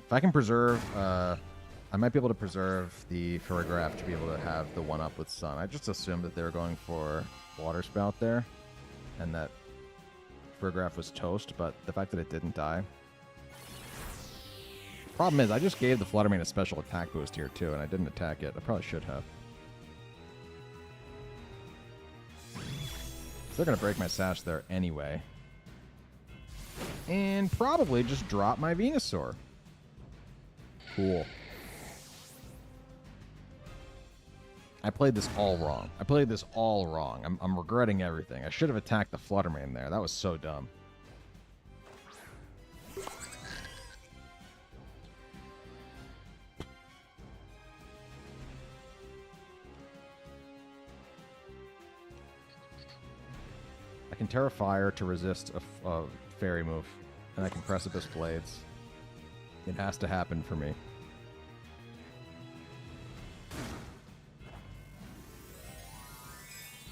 If I can preserve, I might be able to preserve the Farigiraf to be able to have the 1-up with Sun. I just assumed that they were going for Water Spout there, and that Farigiraf was toast, but the fact that it didn't die. Problem is, I just gave the Flutter Mane a special attack boost here too, and I didn't attack it. I probably should have. They're going to break my Sash there anyway. And probably just drop my Venusaur. Cool. I played this all wrong. I'm regretting everything. I should have attacked the Flutter Mane there. That was so dumb. I can Terra Fire to resist a Fairy move, and I can Precipice Blades. It has to happen for me.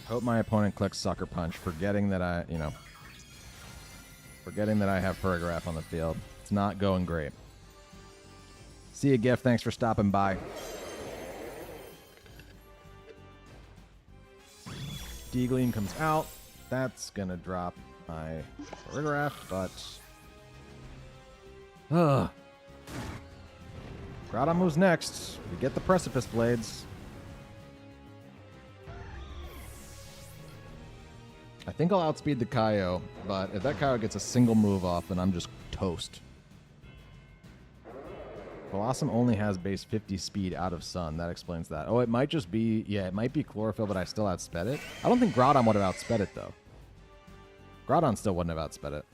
Hope my opponent clicks Sucker Punch, forgetting that I have Farigiraf on the field. It's not going great. See you, Gift. Thanks for stopping by. Deaglean comes out. That's going to drop my Farigiraf, but... Groudon moves next. We get the Precipice Blades. I think I'll outspeed the Kaio, but if that Kaio gets a single move off, then I'm just toast. Blossom only has base 50 speed out of Sun. That explains that. Oh, it might just be... Yeah, it might be Chlorophyll, but I still outsped it. I don't think Groudon would have outsped it, though. Groudon still wouldn't have outsped it.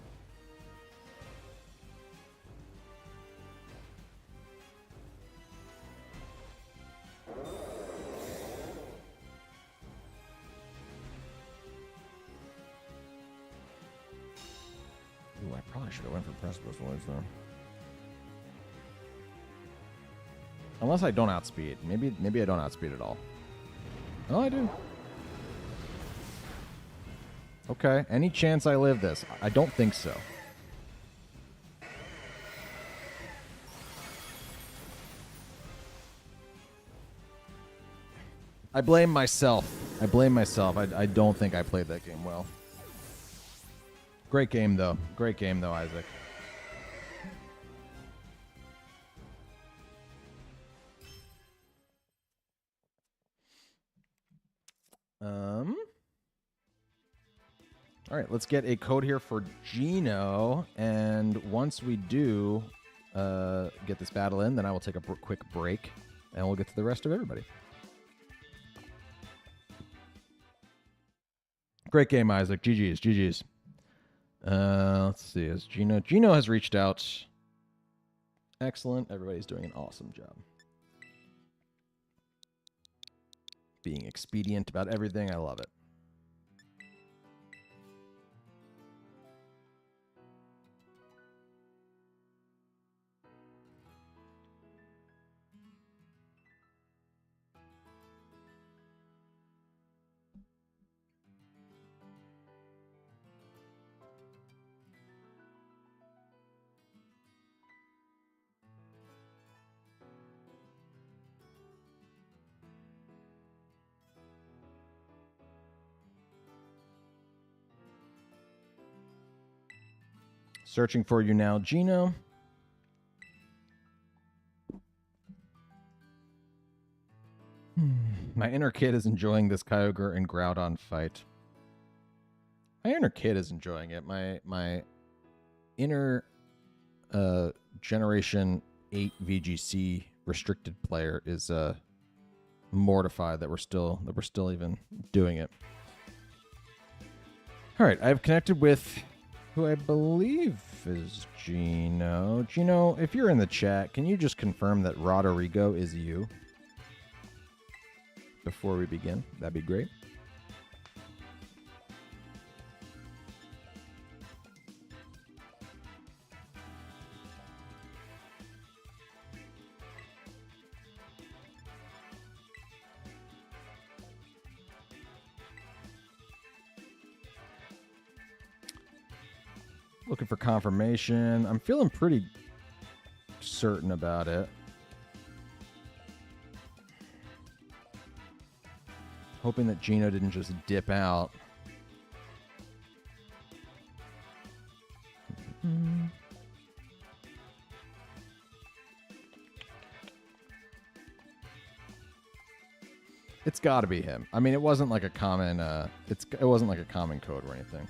Ooh, I probably should have went for Precipice Blades, though. Unless I don't outspeed. Maybe I don't outspeed at all. Oh, I do. Okay. Any chance I live this? I don't think so. I blame myself. I don't think I played that game well. Great game, though. Great game, though, Isaac. All right, let's get a code here for Gino, and once we do get this battle in, then I will take a quick break, and we'll get to the rest of everybody. Great game, Isaac. GG's, GG's. Let's see, is Gino has reached out. Excellent. Everybody's doing an awesome job. Being expedient about everything. I love it. Searching for you now, Gino. My inner kid is enjoying this Kyogre and Groudon fight. My inner kid is enjoying it. My inner Generation 8 VGC restricted player is mortified that we're still even doing it. All right, I've connected with who I believe is Gino. Gino, if you're in the chat, can you just confirm that Rodrigo is you? Before we begin, that'd be great. Looking for confirmation. I'm feeling pretty certain about it. Hoping that Gino didn't just dip out. It's got to be him. I mean, it wasn't like a common. It wasn't like a common code or anything.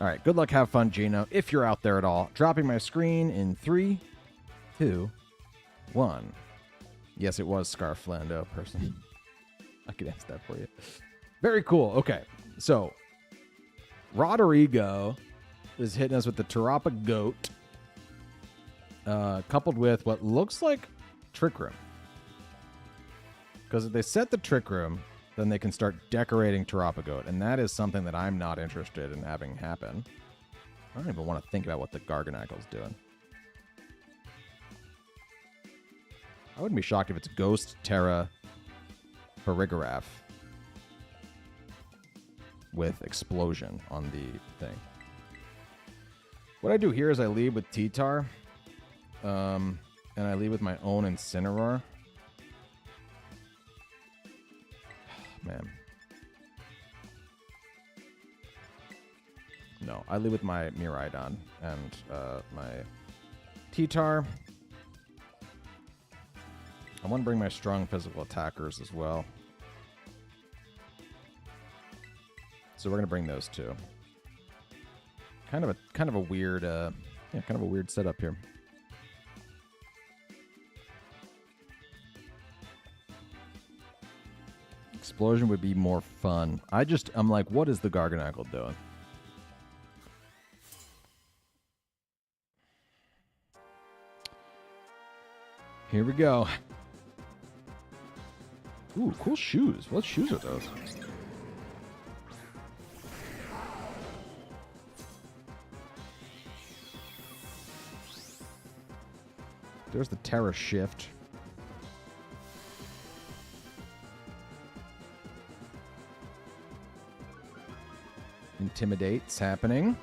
All right. Good luck. Have fun, Gino. If you're out there at all, dropping my screen in 3, 2, 1. Yes, it was Scarf Flando person. I could answer that for you. Very cool. Okay, so Rodrigo is hitting us with the Tarapa Goat, coupled with what looks like Trick Room. Because if they set the Trick Room, then they can start decorating Tarapa Goat, and that is something that I'm not interested in having happen. I don't even want to think about what the Garganacle's doing. I wouldn't be shocked if it's Ghost, Terra, Farigiraf with Explosion on the thing. What I do here is I lead with T-Tar, and I lead with my own Incineroar. Man. No, I lead with my Miraidon and my T-Tar. I want to bring my strong physical attackers as well. So we're going to bring those two. Kind of a weird kind of a weird setup here. Explosion would be more fun. I'm like, what is the Garganacl doing? Here we go. Ooh, cool shoes. What shoes are those? There's the Terra Shift. Intimidate's happening.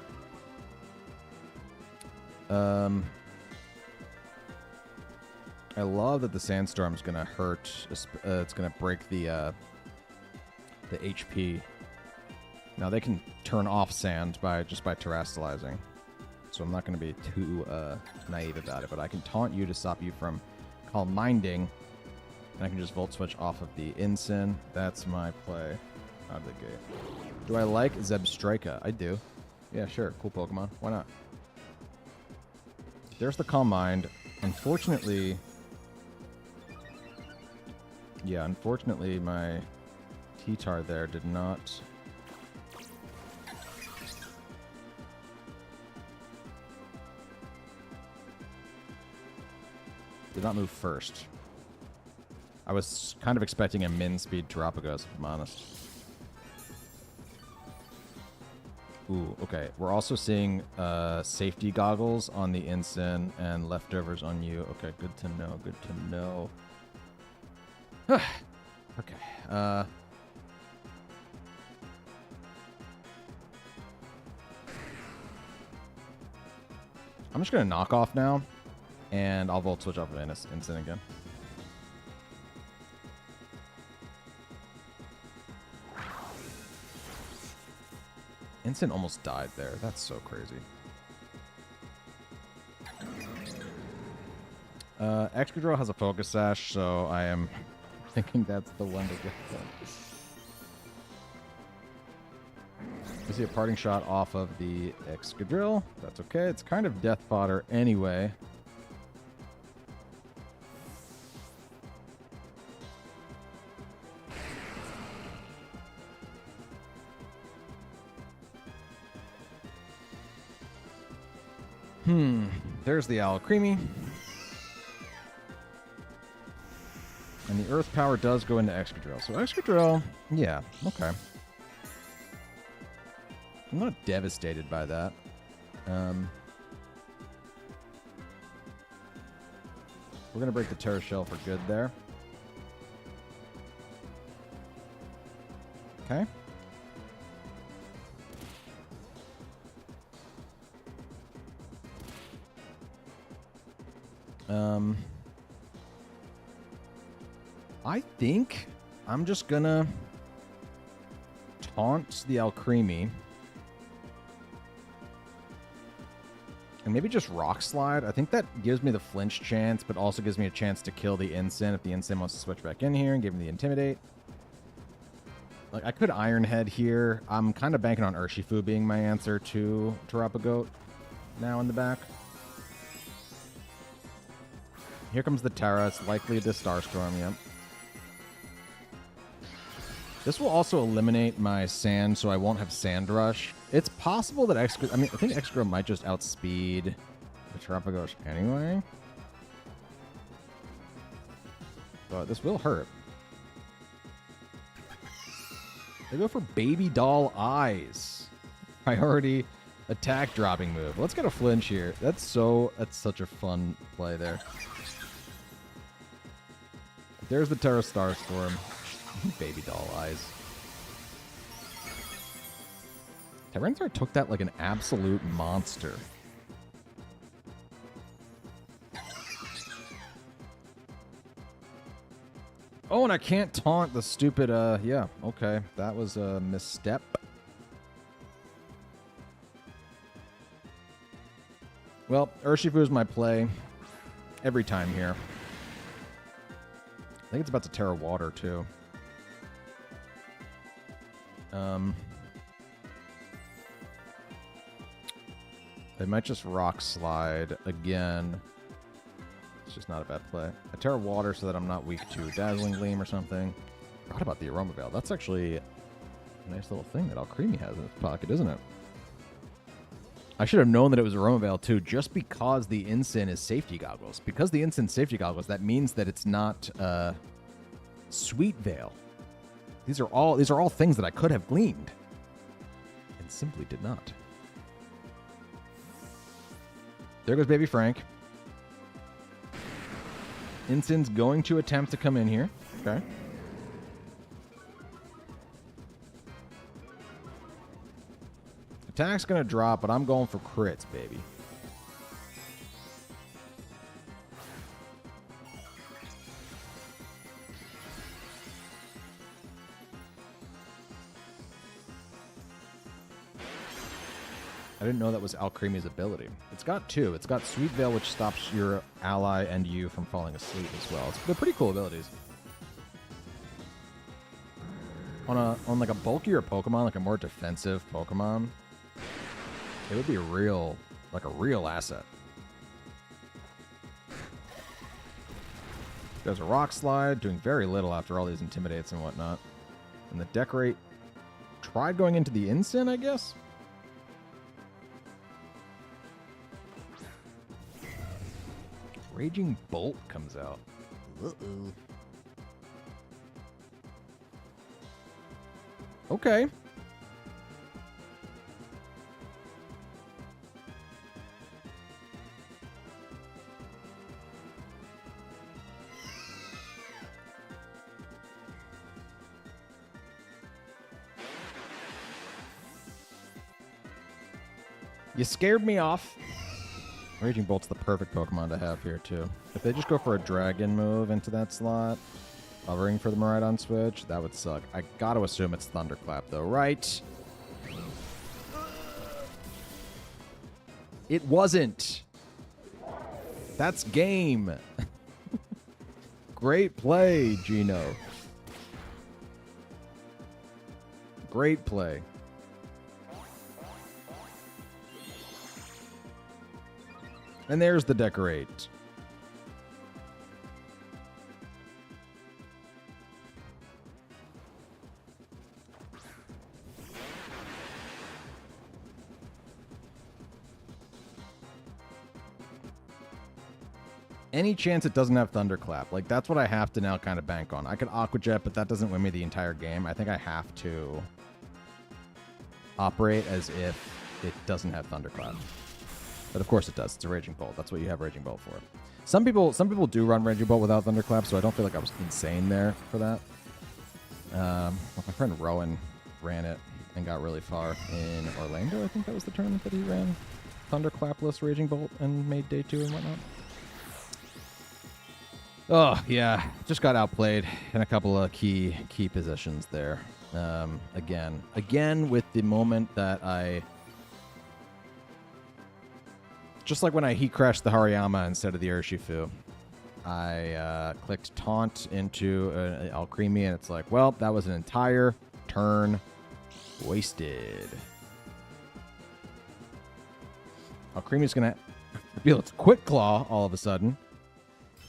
I love that the Sandstorm's gonna hurt. It's gonna break the HP. Now they can turn off sand just by terastallizing, so I'm not gonna be too naive about it. But I can taunt you to stop you from Calm Minding, and I can just Volt Switch off of the Incin. That's my play out of the gate. Do I like Zebstrika? I do. Yeah, sure. Cool Pokemon. Why not? There's the Calm Mind. Unfortunately... Yeah, unfortunately, my T-Tar there did not... Did not move first. I was kind of expecting a min speed Terapagos, if I'm honest. Ooh, okay. We're also seeing safety goggles on the Incin and leftovers on you. Okay, good to know. Good to know. Okay. I'm just going to knock off now, and I'll Volt Switch off of Incin again. Incin almost died there. That's so crazy. Excadrill has a Focus Sash, so I am thinking that's the one to get done. I see a parting shot off of the Excadrill. That's okay. It's kind of death fodder anyway. There's the Alacremie. And the Earth Power does go into Excadrill. So Excadrill, yeah, okay. I'm not devastated by that. We're going to break the Terra Shell for good there. Okay. I think I'm just gonna taunt the Alcremie. And maybe just Rock Slide. I think that gives me the flinch chance, but also gives me a chance to kill the Ensign if the Ensign wants to switch back in here and give me the Intimidate. Like, I could Iron Head here. I'm kind of banking on Urshifu being my answer to Terrapagoat now in the back. Here comes the Terra. It's likely the Starstorm, yep. This will also eliminate my Sand, so I won't have Sand Rush. It's possible that Excadrill... I mean, I think Excadrill might just outspeed the Terrapagoat anyway. But this will hurt. They go for Baby Doll Eyes. Priority attack dropping move. Let's get a flinch here. That's such a fun play there. There's the Terra Starstorm. Baby Doll Eyes. Tyranitar took that like an absolute monster. Oh, and I can't taunt the stupid, yeah, okay. That was a misstep. Well, Urshifu is my play every time here. I think it's about to Terra Water, too. They might just Rock Slide again. It's just not a bad play. I Terra Water so that I'm not weak to Dazzling Gleam or something. Forgot about the Aroma Veil. That's actually a nice little thing that Alcremie has in its pocket, isn't it? I should have known that it was Aroma Veil too, just because the Ensign is Safety Goggles. Because the Ensign's Safety Goggles, that means that it's not Sweet Veil. These are all things that I could have gleaned, and simply did not. There goes Baby Frank. Ensign's going to attempt to come in here. Okay. Attack's going to drop, but I'm going for crits, baby. I didn't know that was Alcremie's ability. It's got two. It's got Sweet Veil, which stops your ally and you from falling asleep as well. They're pretty cool abilities. On like a bulkier Pokemon, like a more defensive Pokemon, it would be a real asset. There's a Rock Slide, doing very little after all these Intimidates and whatnot. And the Decorate tried going into the Ensign, I guess? Raging Bolt comes out. Uh-oh. Okay. You scared me off. Raging Bolt's the perfect Pokemon to have here, too. If they just go for a Dragon move into that slot, hovering for the Miraidon switch, that would suck. I gotta assume it's Thunderclap, though, right? It wasn't. That's game. Great play, Gino. Great play. And there's the Decorate. Any chance it doesn't have Thunderclap? Like, that's what I have to now kind of bank on. I could Aqua Jet, but that doesn't win me the entire game. I think I have to operate as if it doesn't have Thunderclap. But of course it does. It's a Raging Bolt. That's what you have Raging Bolt for. Some people do run Raging Bolt without Thunderclap, so I don't feel like I was insane there for that. My friend Rowan ran it and got really far in Orlando. I think that was the tournament that he ran Thunderclapless Raging Bolt and made day 2 and whatnot. Oh, yeah. Just got outplayed in a couple of key positions there. Again, with the moment that I... Just like when I heat crashed the Hariyama instead of the Urshifu, I clicked taunt into Alcremie, and it's like, well, that was an entire turn wasted. Alcremie's going to reveal its Quick Claw all of a sudden.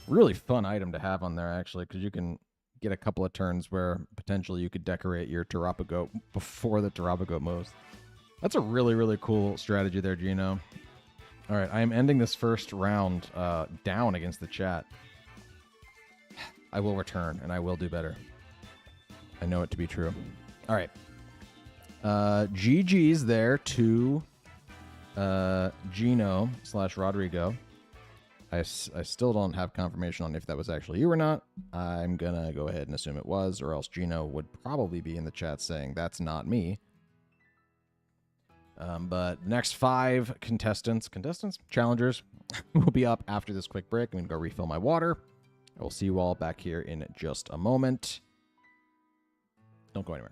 Really fun item to have on there, actually, because you can get a couple of turns where potentially you could decorate your Terrapagoat before the Terrapagoat moves. That's a really, really cool strategy there, Gino. All right, I am ending this first round down against the chat. I will return, and I will do better. I know it to be true. All right. GG's there to Gino/Rodrigo. I still don't have confirmation on if that was actually you or not. I'm going to go ahead and assume it was, or else Gino would probably be in the chat saying that's not me. But next 5 challengers will be up after this quick break. I'm going to go refill my water. I will see you all back here in just a moment. Don't go anywhere.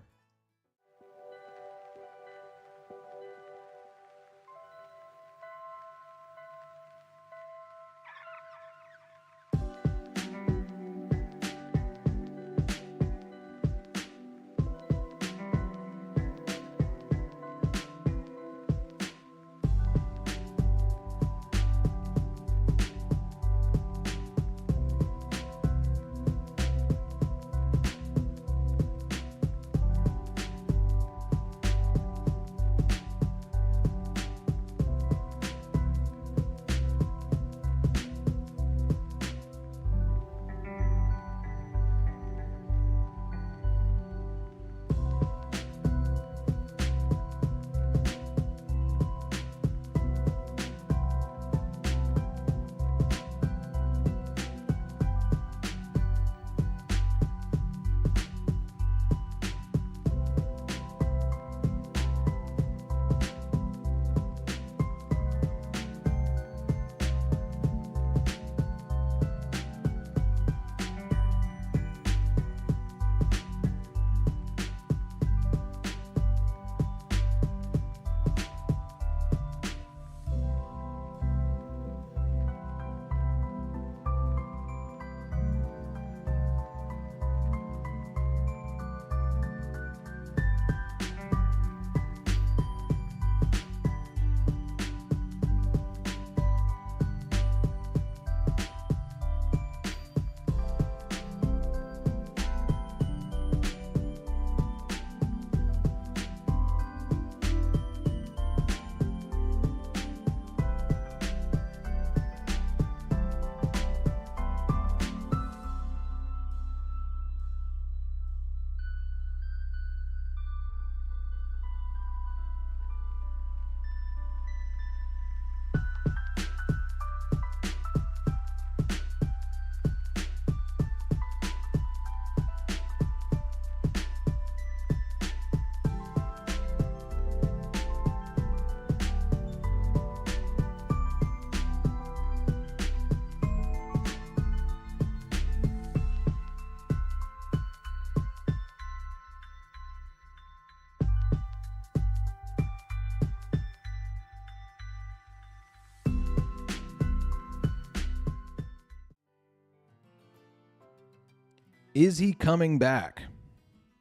Is he coming back?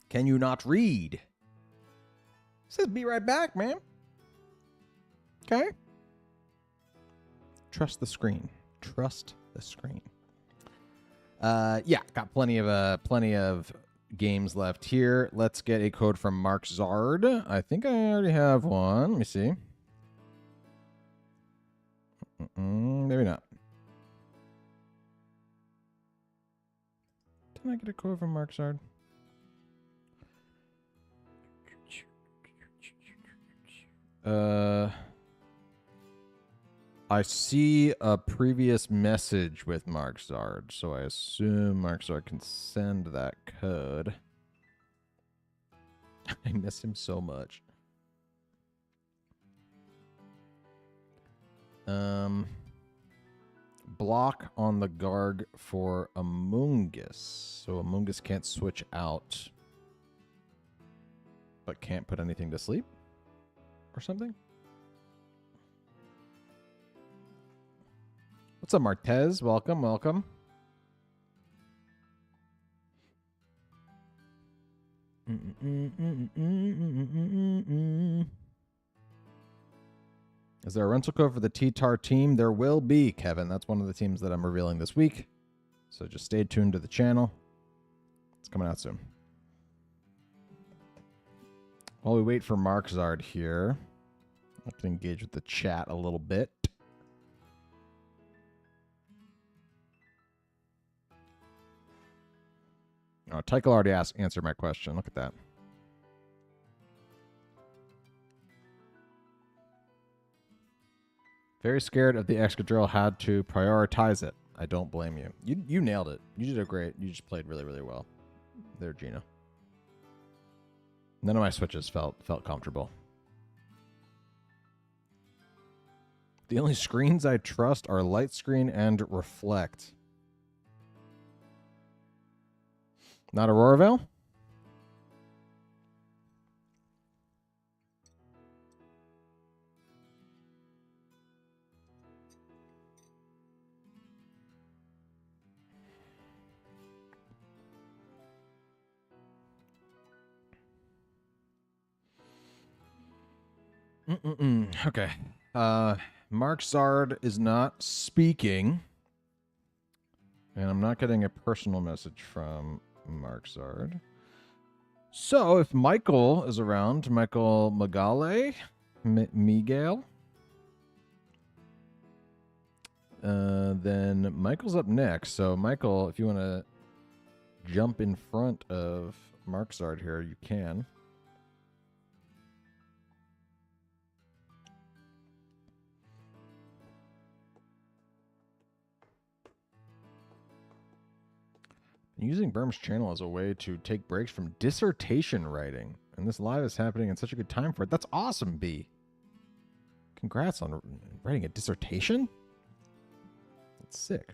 Can you not read? It says be right back, man. Okay. Trust the screen. Trust the screen. Yeah, got plenty of games left here. Let's get a code from Mark Zard. I think I already have one. Let me see. Maybe not. Didn't I get a code from Mark Zard? I see a previous message with Mark Zard, so I assume Mark Zard can send that code. I miss him so much. block on the Garg for Amoongus. So Amoongus can't switch out, but can't put anything to sleep or something. What's up, Martez? Welcome, welcome. Is there a rental code for the T-Tar team? There will be, Kevin. That's one of the teams that I'm revealing this week. So just stay tuned to the channel. It's coming out soon. While we wait for Mark Zard here, I can engage with the chat a little bit. Oh, Tyle already answered my question. Look at that. Very scared of the Excadrill, had to prioritize it. I don't blame you. You nailed it. You did a great. You just played really, really well there, Gino. None of my switches felt comfortable. The only screens I trust are light screen and reflect. Not Aurora Veil? Okay. Mark Zard is not speaking. And I'm not getting a personal message from Mark Zard. So if Michael is around, Michael Magale, Miguel, then Michael's up next. So Michael, if you want to jump in front of Mark Zard here, you can. Using Berm's channel as a way to take breaks from dissertation writing. And this live is happening in such a good time for it. That's awesome, B. Congrats on writing a dissertation. That's sick.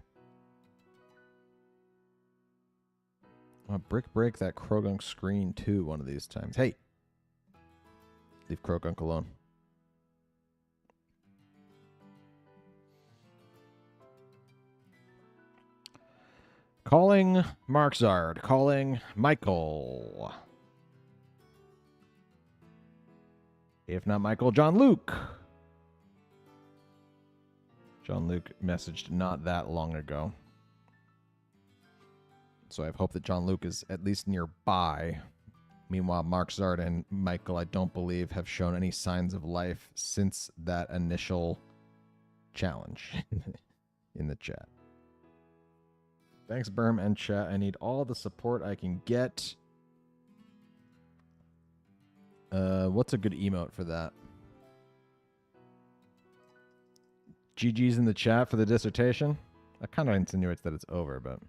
I'll break that Krogunk screen too one of these times. Hey. Leave Krogunk alone. Calling Mark Zard. Calling Michael. If not Michael, John Luke. John Luke messaged not that long ago. So I have hope that John Luke is at least nearby. Meanwhile, Mark Zard and Michael, I don't believe, have shown any signs of life since that initial challenge in the chat. Thanks, Berm and chat. I need all the support I can get. What's a good emote for that? GG's in the chat for the dissertation. That kind of insinuates that it's over, but...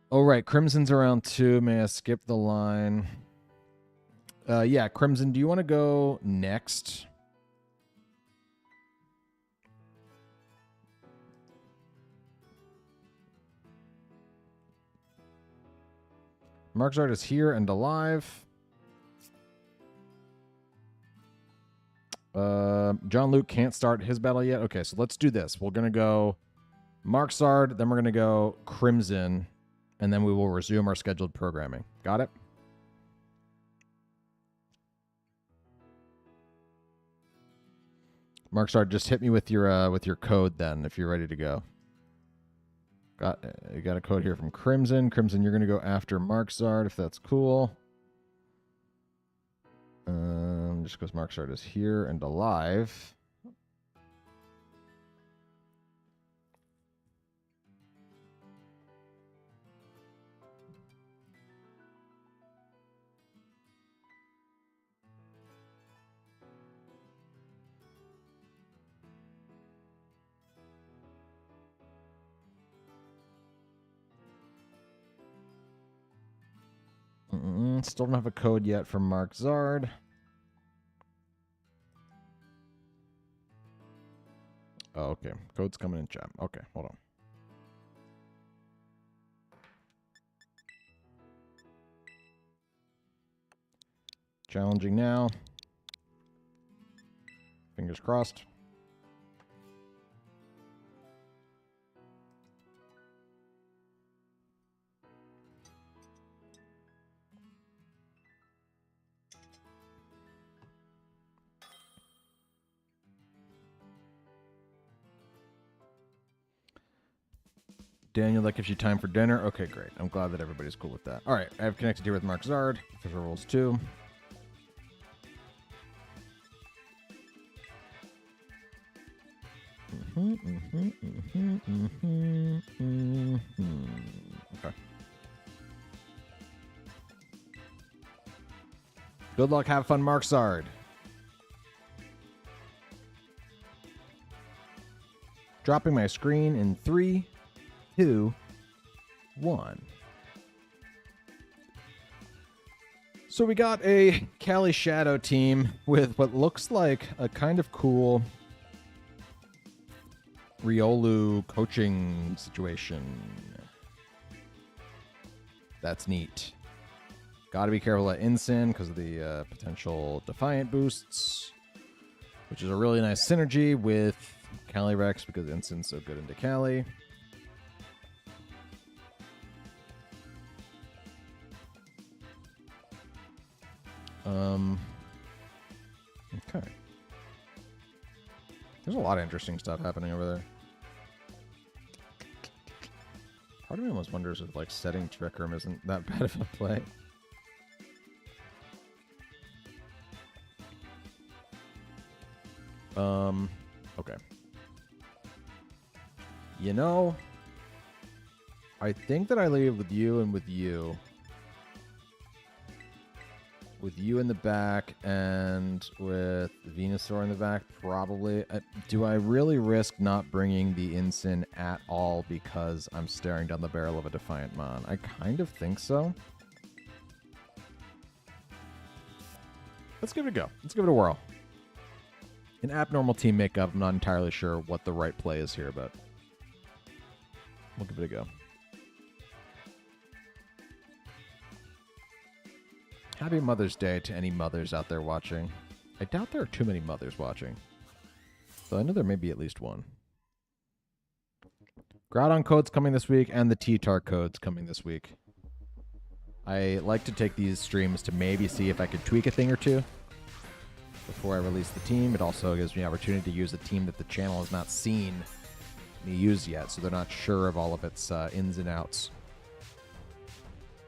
Oh, right. Crimson's around 2. May I skip the line? Yeah, Crimson, do you want to go next? Mark Zard is here and alive. John Luke can't start his battle yet. Okay, so let's do this. We're going to go Mark Zard, then we're going to go Crimson, and then we will resume our scheduled programming. Got it? Mark Zard, just hit me with your code then if you're ready to go. You got a code here from Crimson. Crimson, you're going to go after Mark Zard, if that's cool. Just because Mark Zard is here and alive. Still don't have a code yet from Mark Zard. Oh, okay. Code's coming in chat. Okay, hold on. Challenging now. Fingers crossed. Daniel, that gives you time for dinner. Okay, great. I'm glad that everybody's cool with that. All right, I have connected here with Mark Zard. Official rules 2. Okay. Good luck. Have fun, Mark Zard. Dropping my screen in 3, 2, 1. So we got a Cali Shadow team with what looks like a kind of cool Riolu coaching situation. That's neat. Gotta be careful at Ensign because of the potential Defiant boosts, which is a really nice synergy with Cali Rex because Ensign's so good into Cali. Okay. There's a lot of interesting stuff happening over there. Part of me almost wonders if, like, setting Trick Room isn't that bad of a play. Okay. You know, I think that I leave with you and with you. With you in the back and with Venusaur in the back, probably. Do I really risk not bringing the Ensign at all because I'm staring down the barrel of a Defiant Mon? I kind of think so. Let's give it a go. Let's give it a whirl. In abnormal team makeup, I'm not entirely sure what the right play is here, but we'll give it a go. Happy Mother's Day to any mothers out there watching. I doubt there are too many mothers watching. Though I know there may be at least one. Groudon code's coming this week, and the T-Tar code's coming this week. I like to take these streams to maybe see if I could tweak a thing or two before I release the team. It also gives me the opportunity to use a team that the channel has not seen me use yet, so they're not sure of all of its ins and outs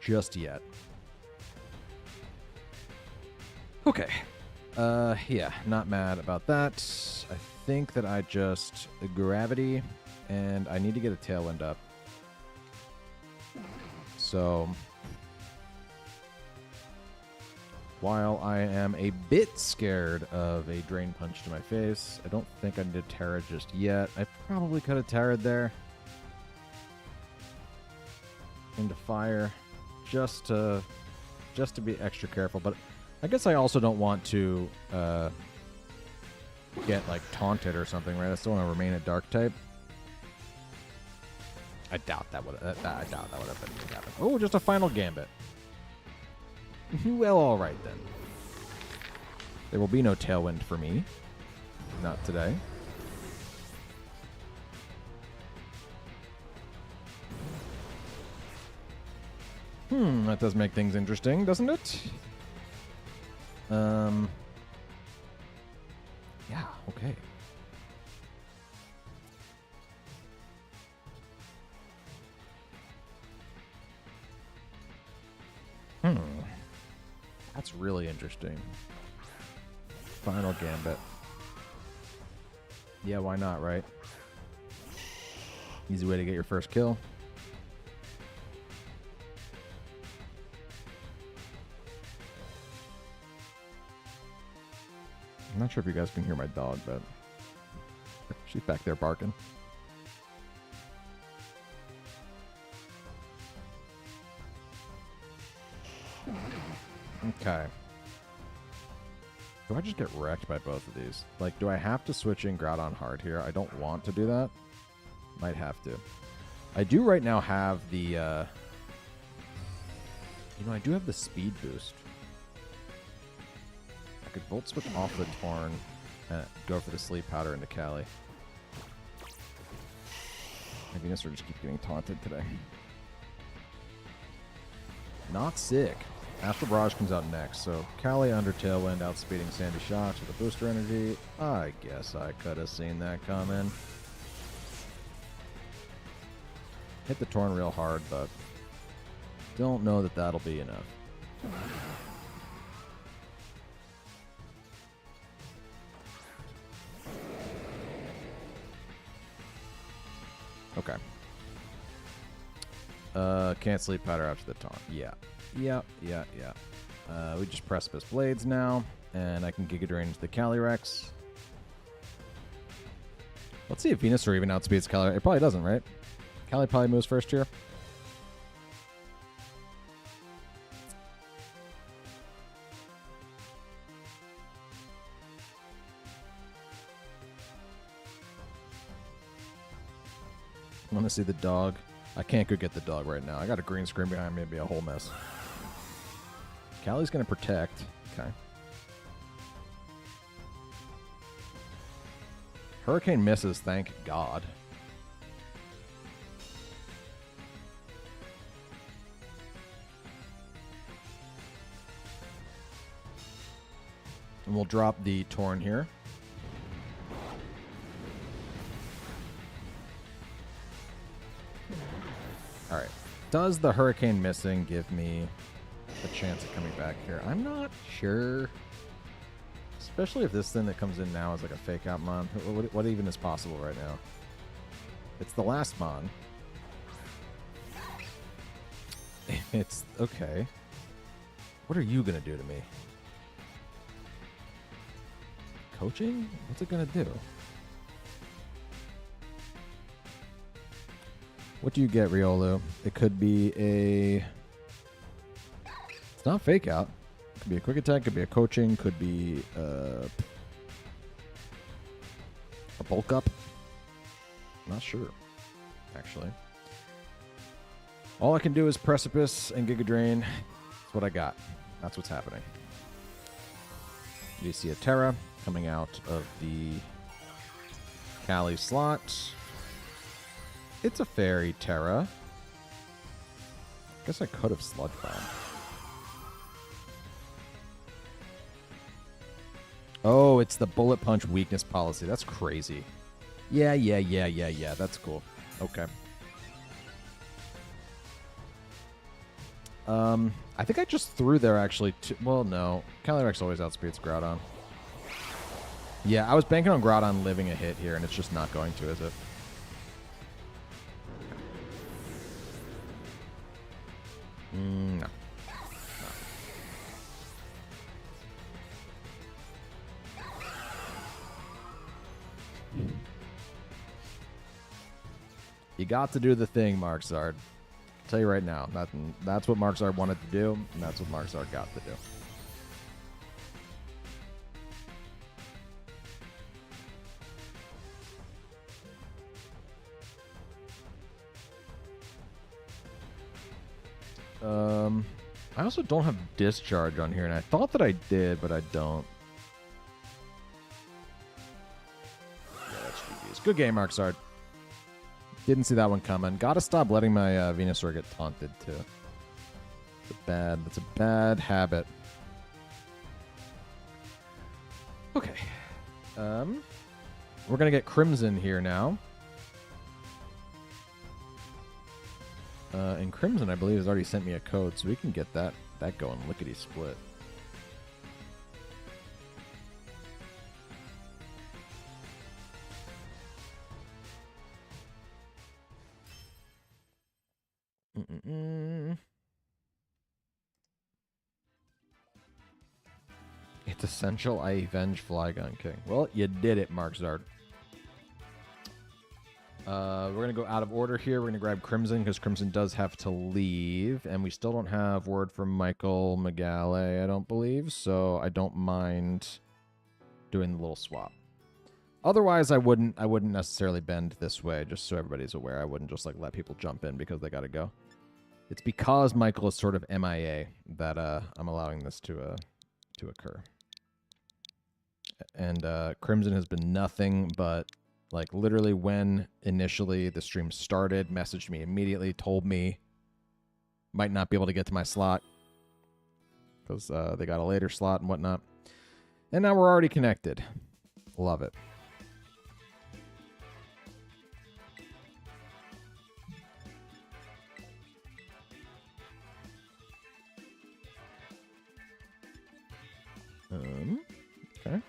just yet. Okay. Yeah, not mad about that. I think that I just gravity, and I need to get a Tailwind up. So, while I am a bit scared of a Drain Punch to my face, I don't think I need a Terra just yet. I probably could have Terra'd there. Into fire, just to be extra careful, but I guess I also don't want to get, like, taunted or something, right? I still want to remain a dark type. I doubt that would have been happened. Oh, just a final gambit. Well, all right then. There will be no Tailwind for me. Not today. That does make things interesting, doesn't it? Yeah, okay. That's really interesting. Final gambit. Yeah, why not, right? Easy way to get your first kill. I'm not sure if you guys can hear my dog, but she's back there barking. Okay. Do I just get wrecked by both of these? Like, do I have to switch in Groudon hard here? I don't want to do that. Might have to. I do right now have the, you know, I do have the speed boost. I could Volt Switch off the Torn and go for the Sleep Powder into Cali. My Venusaur just keeps getting taunted today. Not sick. Astral Barrage comes out next, so Cali under Tailwind outspeeding Sandy Shocks with a booster energy. I guess I could have seen that coming. Hit the Torn real hard, but don't know that that'll be enough. Okay. Can't Sleep Powder after the taunt. Yeah. We just Precipice Blades now, and I can Giga Drain into the Calyrex. Let's see if Venusaur even outspeeds Calyrex. It probably doesn't, right? Cali probably moves first here. I want to see the dog. I can't go get the dog right now. I got a green screen behind me. It'd be a whole mess. Cali's going to protect. Okay. Hurricane misses, thank God. And we'll drop the Torn here. All right. Does the Hurricane missing give me a chance of coming back here? I'm not sure. Especially if this thing that comes in now is like a fake out mon. What even is possible right now? It's the last mon. It's okay. What are you going to do to me? Coaching? What's it going to do? What do you get, Riolu? It could be a... It's not fake out. It could be a quick attack, could be a coaching, could be a bulk up. Not sure, actually. All I can do is Precipice and Giga Drain. That's what I got. That's what's happening. You see a Terra coming out of the Cali slot. It's a Fairy Terra. Guess I could have Sludge Bomb. Oh, it's the Bullet Punch weakness policy. That's crazy. Yeah. That's cool. Okay. I think I just threw there actually. Well, no. Calyrex always outspeeds Groudon. Yeah, I was banking on Groudon living a hit here, and it's just not going to, is it? No. You got to do the thing, Mark Zard. I'll tell you right now, that's what Mark Zard wanted to do, and that's what Mark Zard got to do. I also don't have Discharge on here, and I thought that I did, but I don't. Yeah, that's GG's. Good game, Mark Zard. Didn't see that one coming. Gotta stop letting my Venusaur get taunted, too. That's a bad habit. Okay. We're gonna get Crimson here now. And Crimson, I believe, has already sent me a code, so we can get that going lickety-split. It's essential I avenge Flygon King. Well, you did it, Mark Zard. We're going to go out of order here. We're going to grab Crimson because Crimson does have to leave. And we still don't have word from Michael Megale, I don't believe. So I don't mind doing the little swap. Otherwise, I wouldn't necessarily bend this way, just so everybody's aware. I wouldn't just like let people jump in because they got to go. It's because Michael is sort of MIA that I'm allowing this to occur. And Crimson has been nothing but, like, literally when initially the stream started, messaged me immediately, told me might not be able to get to my slot because they got a later slot and whatnot. And now we're already connected. Love it. Okay.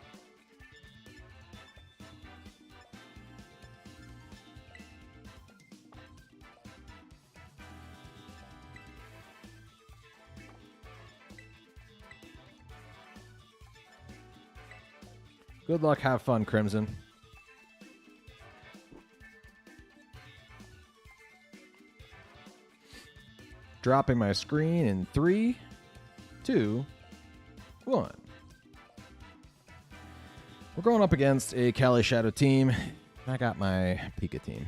Good luck, have fun, Crimson. Dropping my screen in 3, 2, 1. We're going up against a Kali Shadow team. I got my Pika team.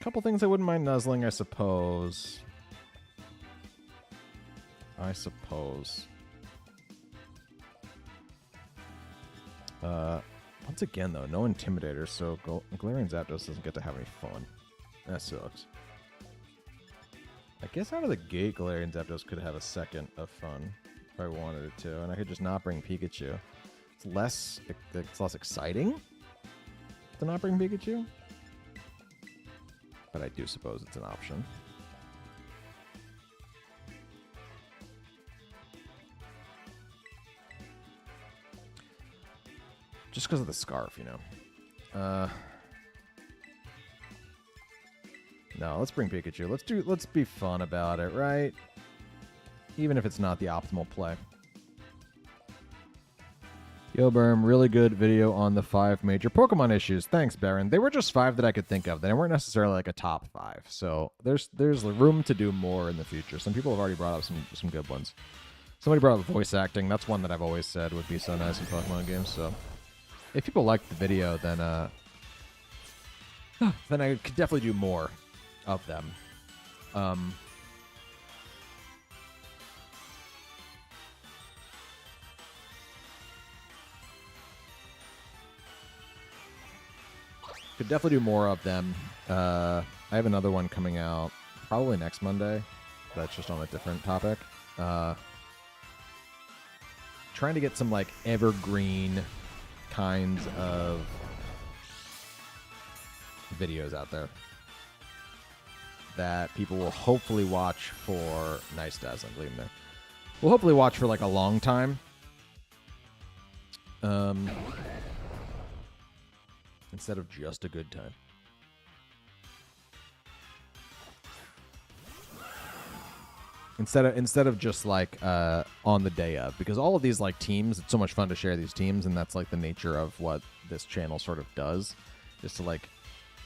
Couple things I wouldn't mind nuzzling, I suppose. Once again, though, no Intimidator, so Galarian Zapdos doesn't get to have any fun. That sucks. I guess out of the gate, Galarian Zapdos could have a second of fun if I wanted it to, and I could just not bring Pikachu. It's less exciting to not bring Pikachu, but I do suppose it's an option. Just because of the scarf, you know. No, let's bring Pikachu. Let's be fun about it, right? Even if it's not the optimal play. Yo, Berm, really good video on the 5 major Pokemon issues. Thanks, Baron. They were just 5 that I could think of. They weren't necessarily like a top 5. So there's room to do more in the future. Some people have already brought up some good ones. Somebody brought up voice acting. That's one that I've always said would be so nice in Pokemon games. So if people liked the video, then I could definitely do more of them. Could definitely do more of them. I have another one coming out probably next Monday. That's just on a different topic. Trying to get some like evergreen kinds of videos out there that people will hopefully watch for nice dazzling gleam there. We'll hopefully watch for like a long time. Instead of just a good time. Instead of just like on the day of, because all of these like teams, it's so much fun to share these teams, and that's like the nature of what this channel sort of does, is to like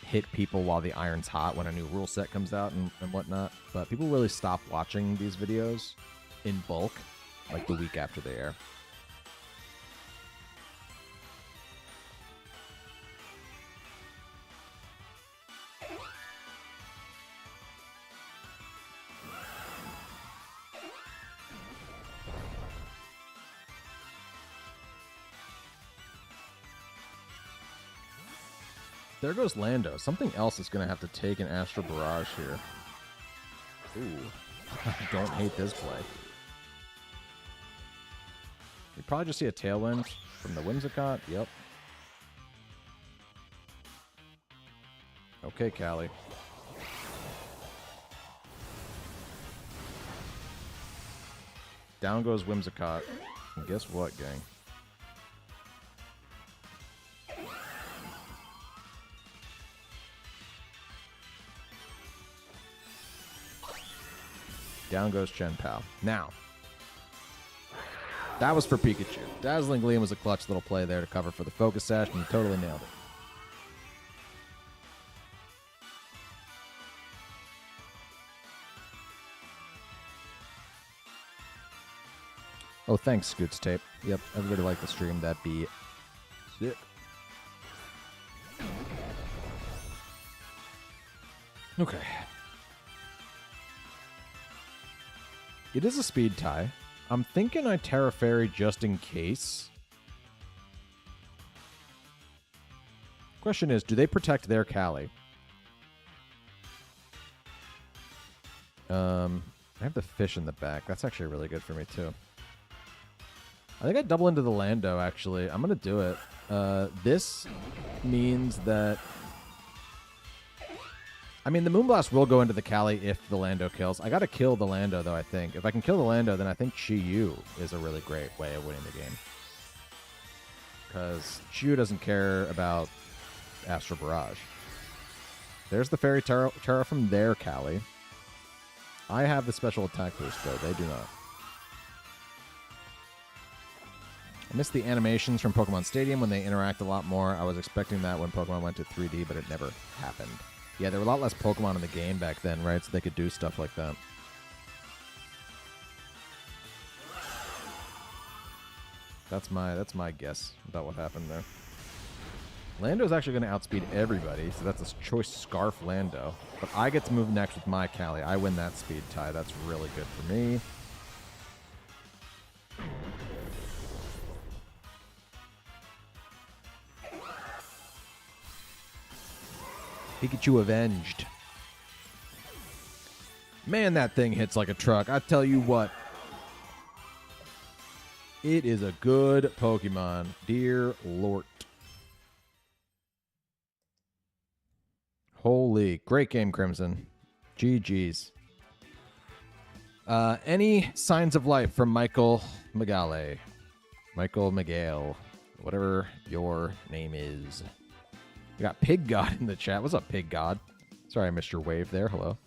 hit people while the iron's hot when a new rule set comes out and whatnot. But people really stop watching these videos in bulk like the week after they air. There goes Lando. Something else is going to have to take an Astral Barrage here. Ooh. I don't hate this play. You probably just see a Tailwind from the Whimsicott. Yep. Okay, Callie. Down goes Whimsicott. And guess what, gang? Down goes Chen Pao. Now, that was for Pikachu. Dazzling Gleam was a clutch little play there to cover for the Focus Sash, and you totally nailed it. Oh, thanks, Scoots Tape. Yep, everybody liked the stream. That'd be sick. Okay. It is a speed tie. I'm thinking I Terra Fairy just in case. Question is, do they protect their Callie? I have the fish in the back. That's actually really good for me, too. I think I double into the Lando, actually. I'm going to do it. This means that... I mean, the Moonblast will go into the Callie if the Lando kills. I got to kill the Lando, though, I think. If I can kill the Lando, then I think Chi-Yu is a really great way of winning the game. Because Chi-Yu doesn't care about Astral Barrage. There's the Fairy Terra from their Callie. I have the special attack boost, though. They do not. I missed the animations from Pokemon Stadium when they interact a lot more. I was expecting that when Pokemon went to 3D, but it never happened. Yeah, there were a lot less Pokemon in the game back then, right? So they could do stuff like that. That's my guess about what happened there. Lando's actually going to outspeed everybody, so that's a choice Scarf Lando. But I get to move next with my Callie. I win that speed tie. That's really good for me. Pikachu avenged. Man, that thing hits like a truck. I tell you what. It is a good Pokemon. Dear Lord. Holy. Great game, Crimson. GG's. Any signs of life from Michael Megale? Michael Miguel. Whatever your name is. We got Pig God in the chat. What's up, Pig God? Sorry I missed your wave there. Hello.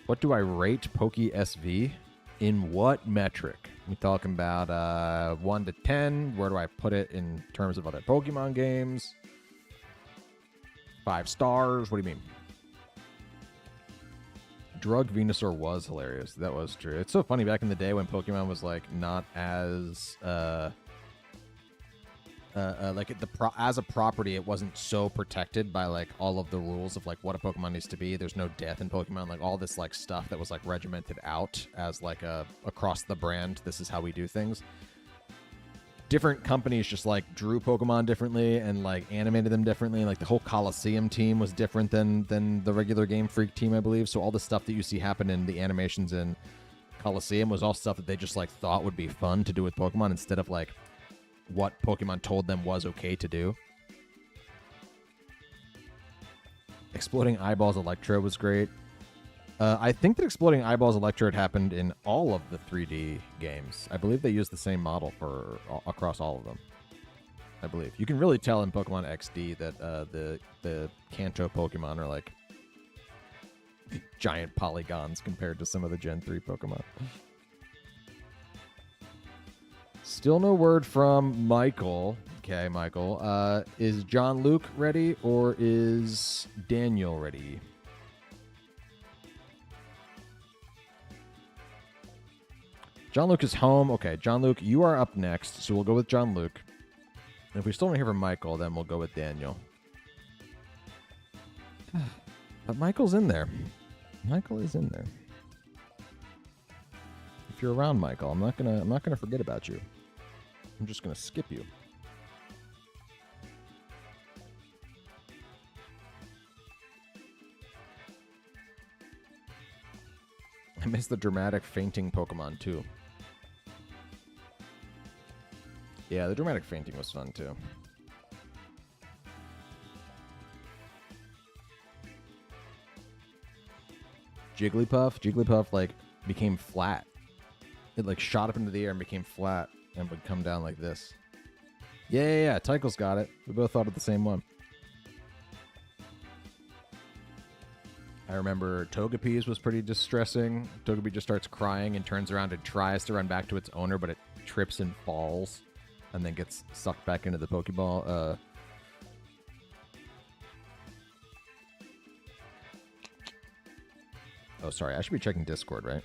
What do I rate Poke SV? In what metric? We talking about 1 to 10. Where do I put it in terms of other Pokemon games? 5 stars. What do you mean? Drug Venusaur was hilarious. That was true. It's so funny back in the day when Pokemon was like not as like as a property, it wasn't so protected by like all of the rules of like what a Pokemon needs to be. There's no death in Pokemon, like all this like stuff that was like regimented out as like a across the brand. This is how we do things. Different companies just like drew Pokemon differently and like animated them differently. Like the whole Coliseum team was different than the regular Game Freak team, I believe. So all the stuff that you see happen in the animations in Coliseum was all stuff that they just like thought would be fun to do with Pokemon instead of like what Pokemon told them was okay to do. Exploding Eyeballs Electro was great. I think that Exploding Eyeballs Electrode happened in all of the 3D games. I believe they used the same model for across all of them. I believe. You can really tell in Pokemon XD that the Kanto Pokemon are like giant polygons compared to some of the Gen 3 Pokemon. Still no word from Michael. Okay, Michael. Is John Luke ready or is Daniel ready? John Luke is home. Okay, John Luke, you are up next, so we'll go with John Luke. And if we still don't hear from Michael, then we'll go with Daniel. But Michael's in there. Michael is in there. If you're around, Michael, I'm not gonna forget about you. I'm just gonna skip you. I miss the dramatic fainting Pokemon too. Yeah, the dramatic fainting was fun too. Jigglypuff like became flat. It like shot up into the air and became flat and would come down like this. Yeah. Tycho's got it. We both thought of the same one. I remember Togepi's was pretty distressing. Togepi just starts crying and turns around and tries to run back to its owner, but it trips and falls and then gets sucked back into the Pokeball. Oh, sorry. I should be checking Discord, right?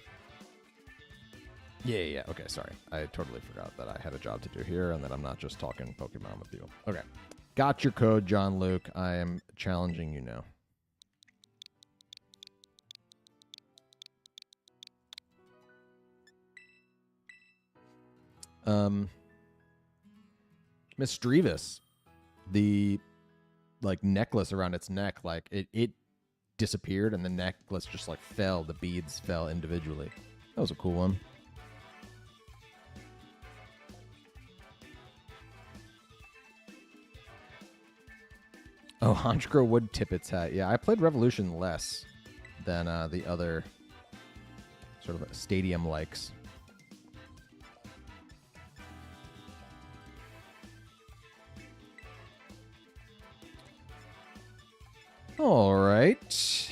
Yeah. Okay, sorry. I totally forgot that I had a job to do here and that I'm not just talking Pokemon with you. Okay. Got your code, John Luke. I am challenging you now. Misdreavus, the like necklace around its neck, like it disappeared and the necklace just like fell. The beads fell individually. That was a cool one. Oh, Honchkrow would tip its hat. Yeah, I played Revolution less than the other sort of stadium likes. All right.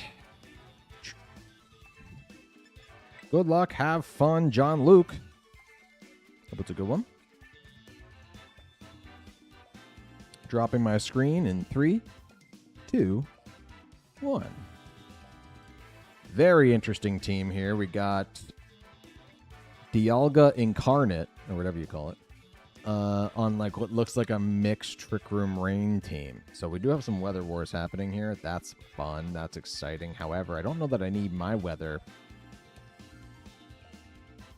Good luck. Have fun, John Luke. Hope it's a good one. Dropping my screen in 3, 2, 1. Very interesting team here. We got Dialga Incarnate, or whatever you call it, on like what looks like a mixed Trick Room Rain team. So we do have some weather wars happening here. That's fun. That's exciting. However, I don't know that I need my weather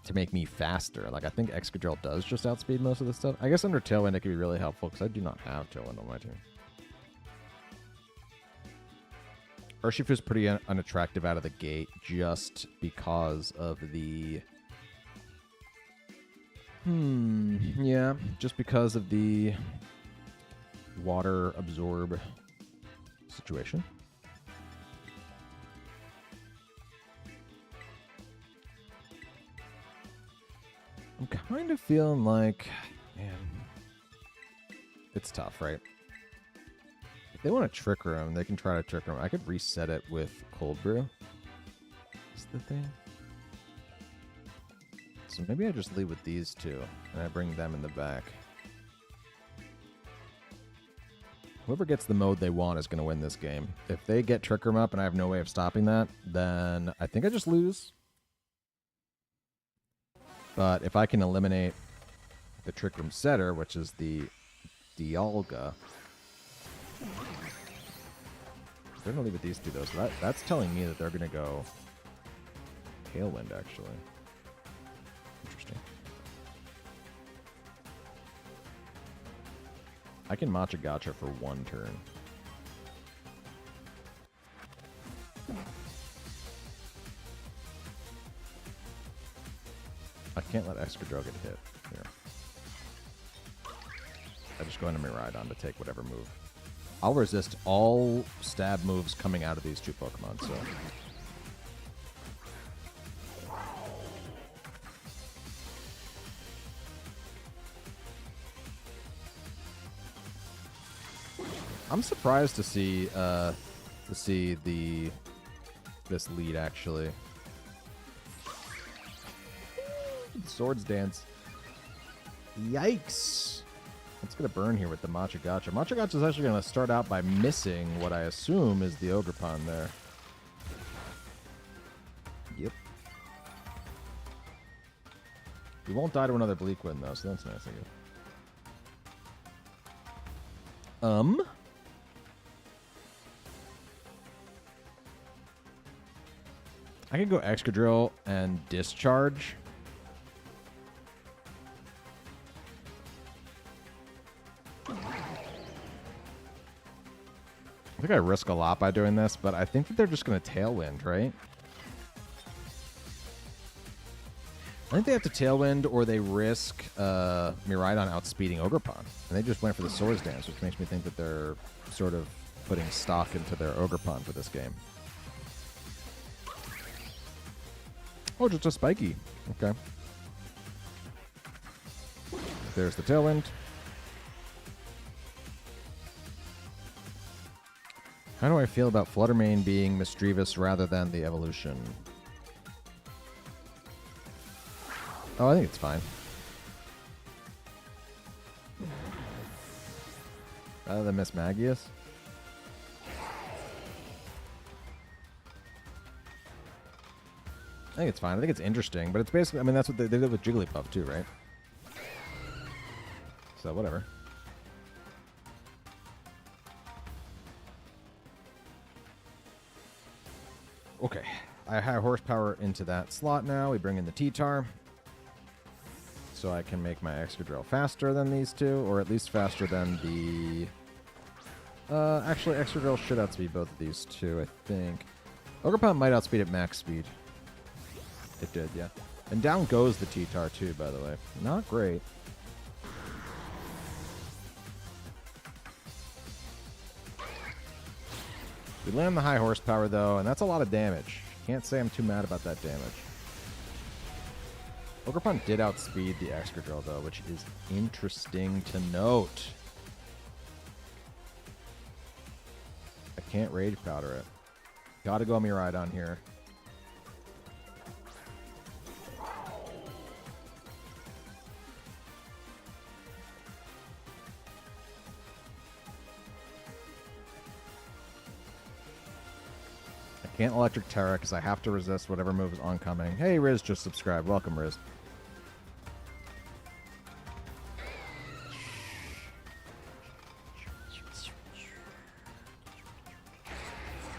to make me faster. Like, I think Excadrill does just outspeed most of this stuff. I guess under Tailwind it could be really helpful because I do not have Tailwind on my team. Urshifu is pretty unattractive out of the gate just because of the... yeah, just because of the water absorb situation. I'm kind of feeling like, man, it's tough, right? If they want to Trick Room, they can try to Trick Room. I could reset it with Cold Brew. Is the thing. So maybe I just leave with these two, and I bring them in the back. Whoever gets the mode they want is going to win this game. If they get Trick Room up and I have no way of stopping that, then I think I just lose. But if I can eliminate the Trick Room setter, which is the Dialga, they're going to leave with these two, though. So that's telling me that they're going to go Tailwind, actually. Interesting. I can Matcha Gotcha for one turn. I can't let Excadrill get hit here. I just go into Miraidon to take whatever move. I'll resist all stab moves coming out of these two Pokemon, so... I'm surprised to see this lead actually. Swords Dance. Yikes. It's going to burn here with the Matcha Gotcha. Matcha Gotcha is actually going to start out by missing what I assume is the Ogerpon there. Yep. He won't die to another Bleak Wind, though, so that's nice of you. I can go Excadrill and Discharge. I think I risk a lot by doing this, but I think that they're just going to Tailwind, right? I think they have to Tailwind or they risk Miraidon outspeeding Ogerpon. And they just went for the Swords Dance, which makes me think that they're sort of putting stock into their Ogerpon for this game. Oh, just a Spiky. Okay. There's the Tailwind. How do I feel about Fluttermane being Misdreavus rather than the evolution? Oh, I think it's fine. Rather than Miss Magius? I think it's fine. I think it's interesting, but it's basically, I mean, that's what they did with Jigglypuff too, right? So, whatever. Okay. I have horsepower into that slot now. We bring in the T-Tar. So I can make my Excadrill faster than these two, or at least faster than the... actually, Excadrill should outspeed both of these two, I think. Ogerpon might outspeed at max speed. It did, yeah. And down goes the T-Tar too, by the way. Not great. We land the high horsepower, though, and that's a lot of damage. Can't say I'm too mad about that damage. Ogerpon did outspeed the Excadrill, though, which is interesting to note. I can't Rage Powder it. Gotta go Miraidon here. I can't Electric Terra because I have to resist whatever move is oncoming. Hey, Riz just subscribed. Welcome, Riz.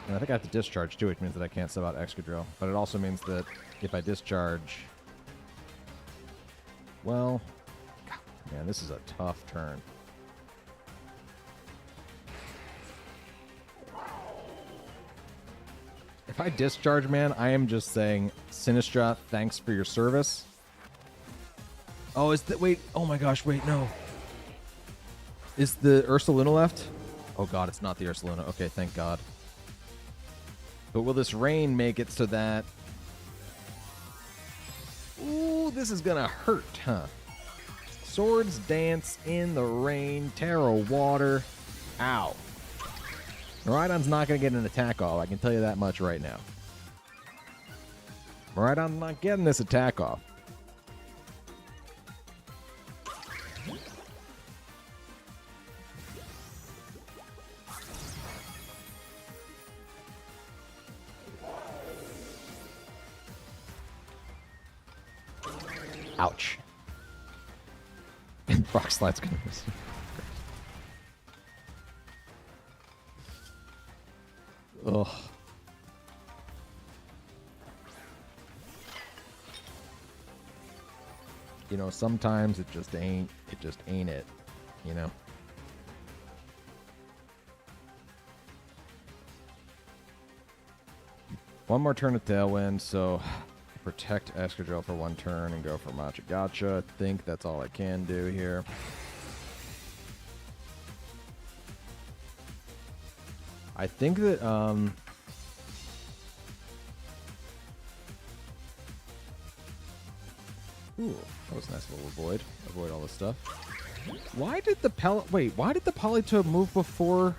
And I think I have to discharge too, which means that I can't sub out Excadrill. But it also means that if I discharge... Well... God, man, this is a tough turn. If I discharge, man, I am just saying, Sinistra, thanks for your service. Oh, is that... Wait, oh my gosh, wait, no. Is the Ursaluna left? Oh god, it's not the Ursaluna. Okay, thank god. But will this rain make it so that... Ooh, this is gonna hurt, huh? Swords dance in the rain, Terra water. Ow. Miraidon's not gonna get an attack off, I can tell you that much right now. Miraidon's not getting this attack off. Ouch. Rock Slide's gonna miss. Ugh. You know, sometimes it just ain't it, you know? One more turn of Tailwind, so protect Excadrill for one turn and go for Matcha Gotcha. I think that's all I can do here. I think that, ooh, that was a nice little avoid. Avoid all this stuff. Why did the why did the Politoed move before...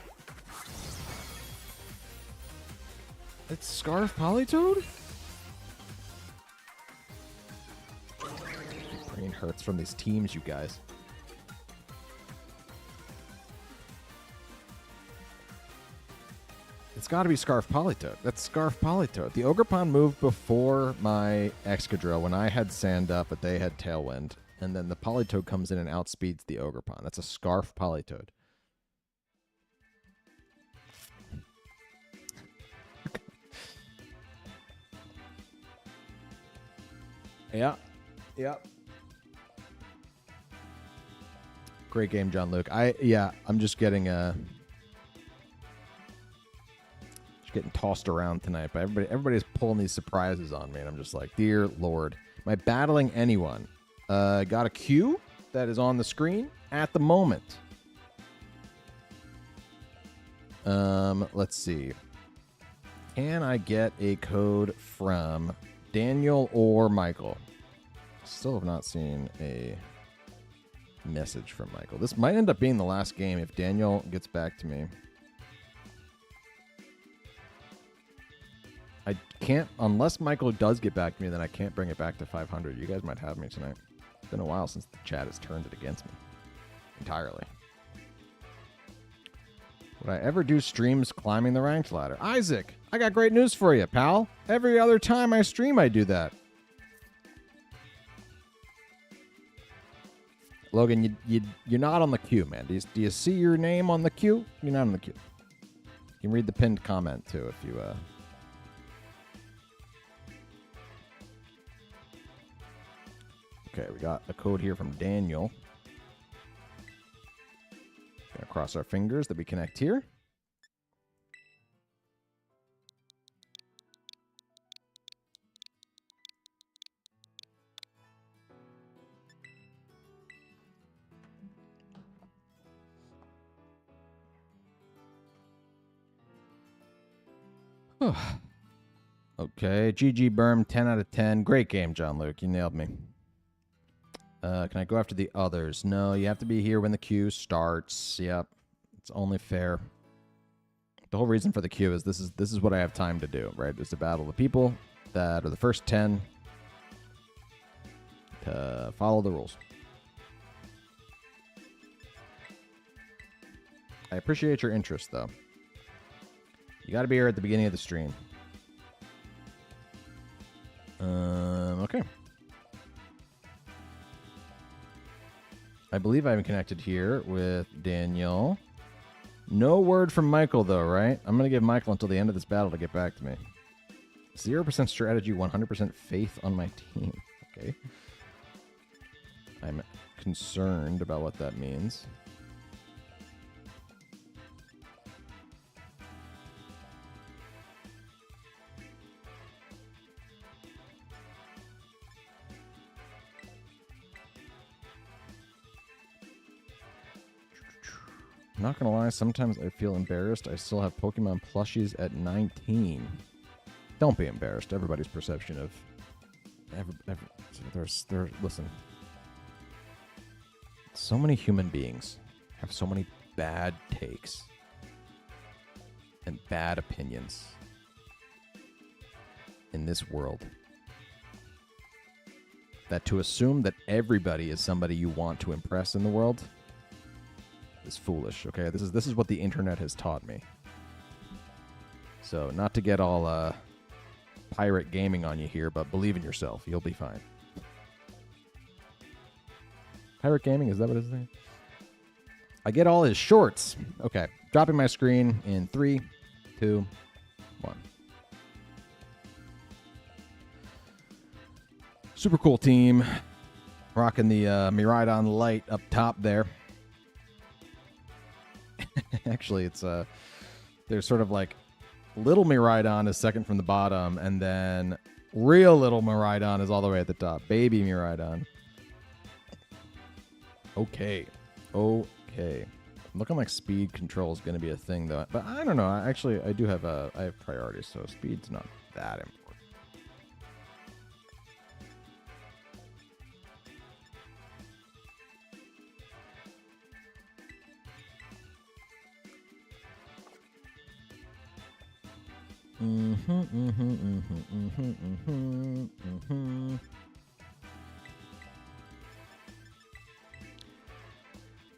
It's Scarf Politoed? Brain hurts from these teams, you guys. It's got to be Scarf Politoed. That's Scarf Politoed. The Ogerpon moved before my Excadrill when I had Sand Up, but they had Tailwind. And then the Politoed comes in and outspeeds the Ogerpon. That's a Scarf Politoed. Yeah. Yep. Great game, John Luke. I'm just getting getting tossed around tonight, but everybody's pulling these surprises on me, and I'm just like, dear Lord, am I battling anyone? Got a Q that is on the screen at the moment. Let's see. Can I get a code from Daniel or Michael? Still have not seen a message from Michael. This might end up being the last game if Daniel gets back to me. I can't, unless Michael does get back to me, then I can't bring it back to 500. You guys might have me tonight. It's been a while since the chat has turned it against me entirely. Would I ever do streams climbing the ranked ladder? Isaac, I got great news for you, pal. Every other time I stream, I do that. Logan, you're not on the queue, man. Do you see your name on the queue? You're not on the queue. You can read the pinned comment, too, if you... Okay, we got a code here from Daniel. Gonna cross our fingers that we connect here. Okay, GG Berm, 10 out of 10. Great game, John Luke. You nailed me. Can I go after the others? No, you have to be here when the queue starts. Yep, it's only fair. The whole reason for the queue is this is what I have time to do, right? Is to battle the people that are the first 10 to follow the rules. I appreciate your interest, though. You got to be here at the beginning of the stream. Okay. I believe I'm connected here with Daniel. No word from Michael, though, right? I'm going to give Michael until the end of this battle to get back to me. 0% strategy, 100% faith on my team. Okay. I'm concerned about what that means. I'm not gonna lie, sometimes I feel embarrassed. I still have Pokemon plushies at 19. Don't be embarrassed. Everybody's perception of... Listen. So many human beings have so many bad takes and bad opinions in this world that to assume that everybody is somebody you want to impress in the world is foolish, okay? This is what the internet has taught me. So, not to get all pirate gaming on you here, but believe in yourself. You'll be fine. Pirate gaming, is that what it's saying? I get all his shorts. Okay, dropping my screen in 3, 2, 1. Super cool team. Rocking the Miraidon light up top there. Actually, it's there's sort of like little Miraidon is second from the bottom, and then real little Miraidon is all the way at the top. Baby Miraidon. Okay. Looking like speed control is going to be a thing, though. But I don't know. I do have I have priorities, so speed's not that important.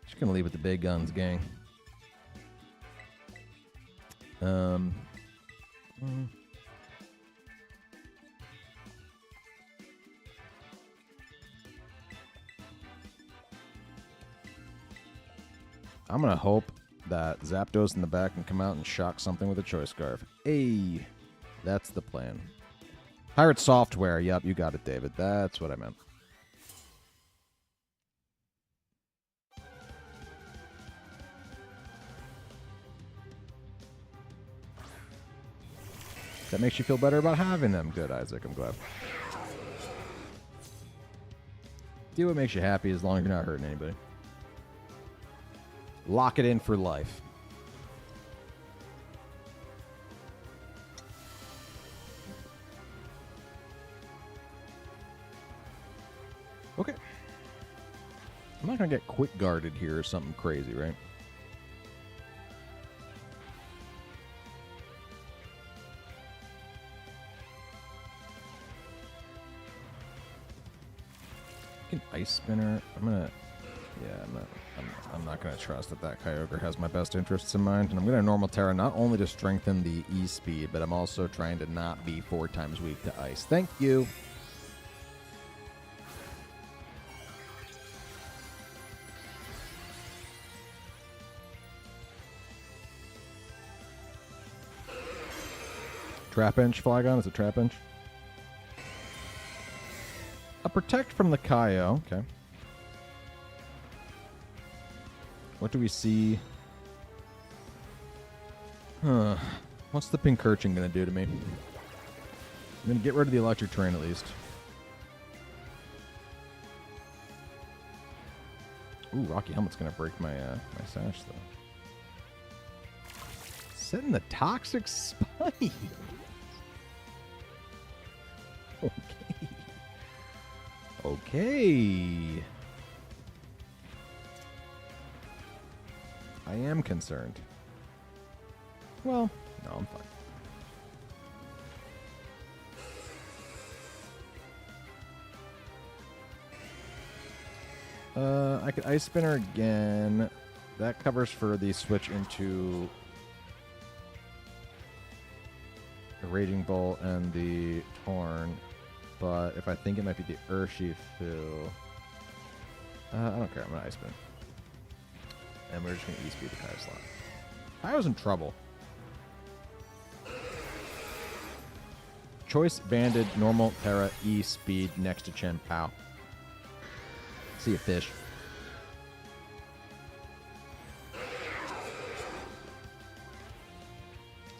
Just gonna leave with the big guns, gang. I'm gonna hope that Zapdos in the back can come out and shock something with a Choice Scarf. Hey, that's the plan. Pirate software. Yep, you got it, David. That's what I meant. That makes you feel better about having them. Good, Isaac. I'm glad. Do what makes you happy as long as you're not hurting anybody. Lock it in for life. Okay. I'm not going to get quick guarded here or something crazy, right? An ice spinner. I'm going to Yeah, I'm not going to trust that Kyogre has my best interests in mind. And I'm going to normal Terra not only to strengthen the E-speed, but I'm also trying to not be 4 times weak to ice. Thank you. Trap Inch, Flygon? Is it Trap Inch? A Protect from the Kaio. Okay. What do we see? Huh. What's the Pincurchin going to do to me? I'm going to get rid of the Electric Terrain at least. Ooh, Rocky Helmet's going to break my my sash, though. Setting the Toxic Spike. Okay. Okay. I am concerned. Well, no, I'm fine. I could Ice Spinner again. That covers for the switch into the Raging Bolt and the Torn. But if I think it might be the Urshifu, I don't care. I'm going to Ice Spin. And we're just going to E-speed the Kaio slot. Kaio's in trouble. Choice, Banded, Normal, Terra, E-speed, next to Chen Pao. See a fish.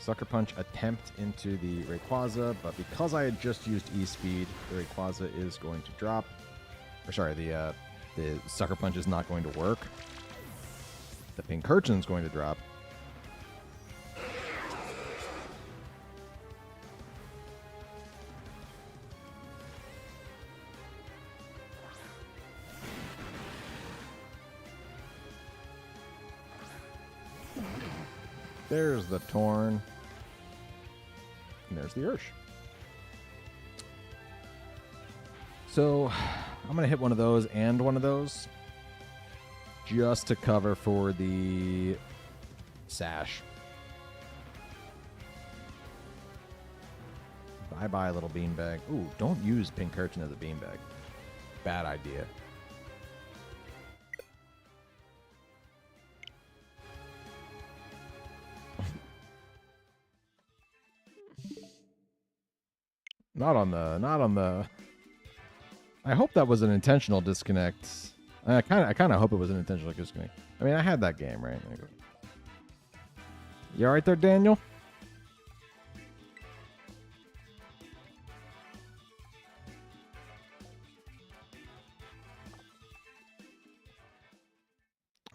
Sucker Punch attempt into the Rayquaza, but because I had just used E-speed, the Rayquaza is going to drop. Or sorry, the Sucker Punch is not going to work. The Pincurchin is going to drop. There's the Torn. And there's the Ursh. So I'm going to hit one of those and one of those just to cover for the sash. Bye-bye, little beanbag. Ooh, don't use Pincurchin as a beanbag. Bad idea. Not on the. I hope that was an intentional disconnect. I kind of hope it was an intentional disconnect. I mean, I had that game, right? You all right there, Daniel?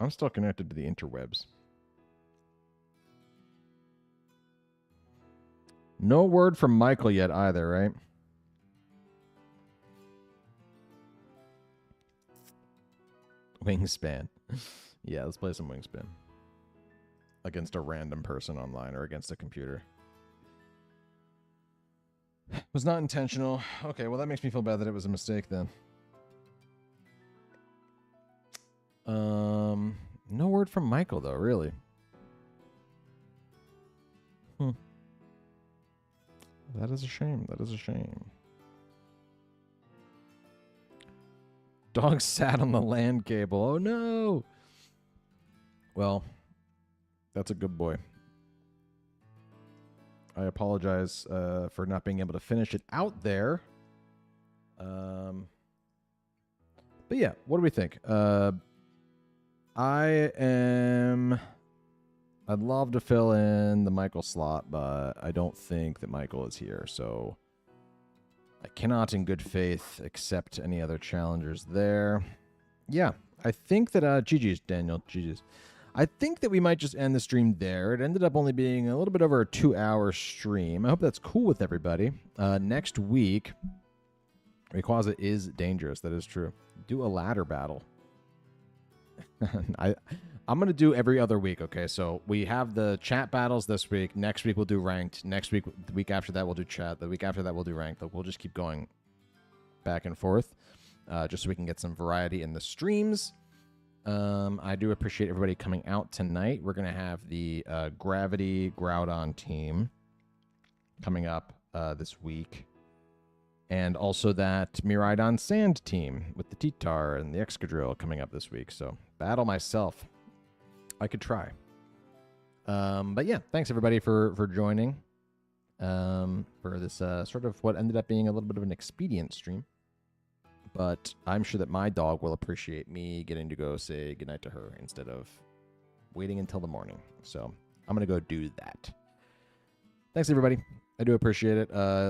I'm still connected to the interwebs. No word from Michael yet either, right? Wingspan. Yeah, let's play some Wingspan. Against a random person online or against a computer. Was not intentional. Okay, well that makes me feel bad that it was a mistake then. No word from Michael though, really. That is a shame. That is a shame. Dog sat on the LAN cable. Oh no. Well, that's a good boy. I apologize for not being able to finish it out there. But yeah, what do we think? I'd love to fill in the Michael slot, but I don't think that Michael is here, so I cannot in good faith accept any other challengers there. Yeah, I think that GG's, Daniel, GG's. I think that we might just end the stream there. It ended up only being a little bit over a 2-hour stream. I hope that's cool with everybody. Next week, Rayquaza is dangerous. That is true. Do a ladder battle. I'm going to do every other week, okay? So we have the chat battles this week. Next week we'll do ranked. Next week, the week after that, we'll do chat. The week after that, we'll do ranked. We'll just keep going back and forth just so we can get some variety in the streams. I do appreciate everybody coming out tonight. We're going to have the Gravity Groudon team coming up this week. And also that Miraidon Sand team with the T-Tar and the Excadrill coming up this week. So, battle myself. I could try. But yeah, thanks everybody for joining for this sort of what ended up being a little bit of an expedient stream. But I'm sure that my dog will appreciate me getting to go say goodnight to her instead of waiting until the morning. So I'm going to go do that. Thanks, everybody. I do appreciate it.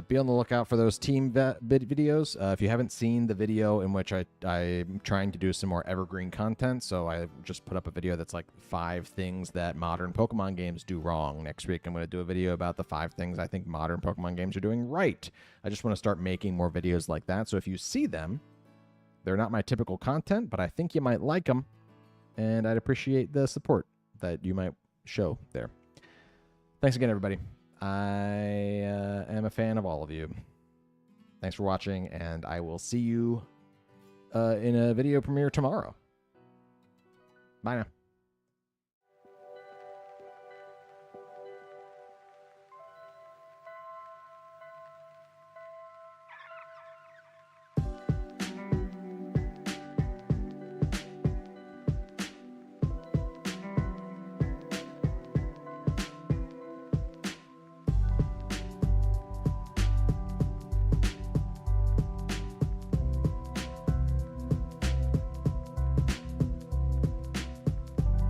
Be on the lookout for those team videos. If you haven't seen the video in which I'm trying to do some more evergreen content, so I just put up a video that's like 5 things that modern Pokemon games do wrong. Next week, I'm going to do a video about the 5 things I think modern Pokemon games are doing right. I just want to start making more videos like that, so if you see them, they're not my typical content, but I think you might like them, and I'd appreciate the support that you might show there. Thanks again, everybody. I am a fan of all of you. Thanks for watching, and I will see you in a video premiere tomorrow. Bye now.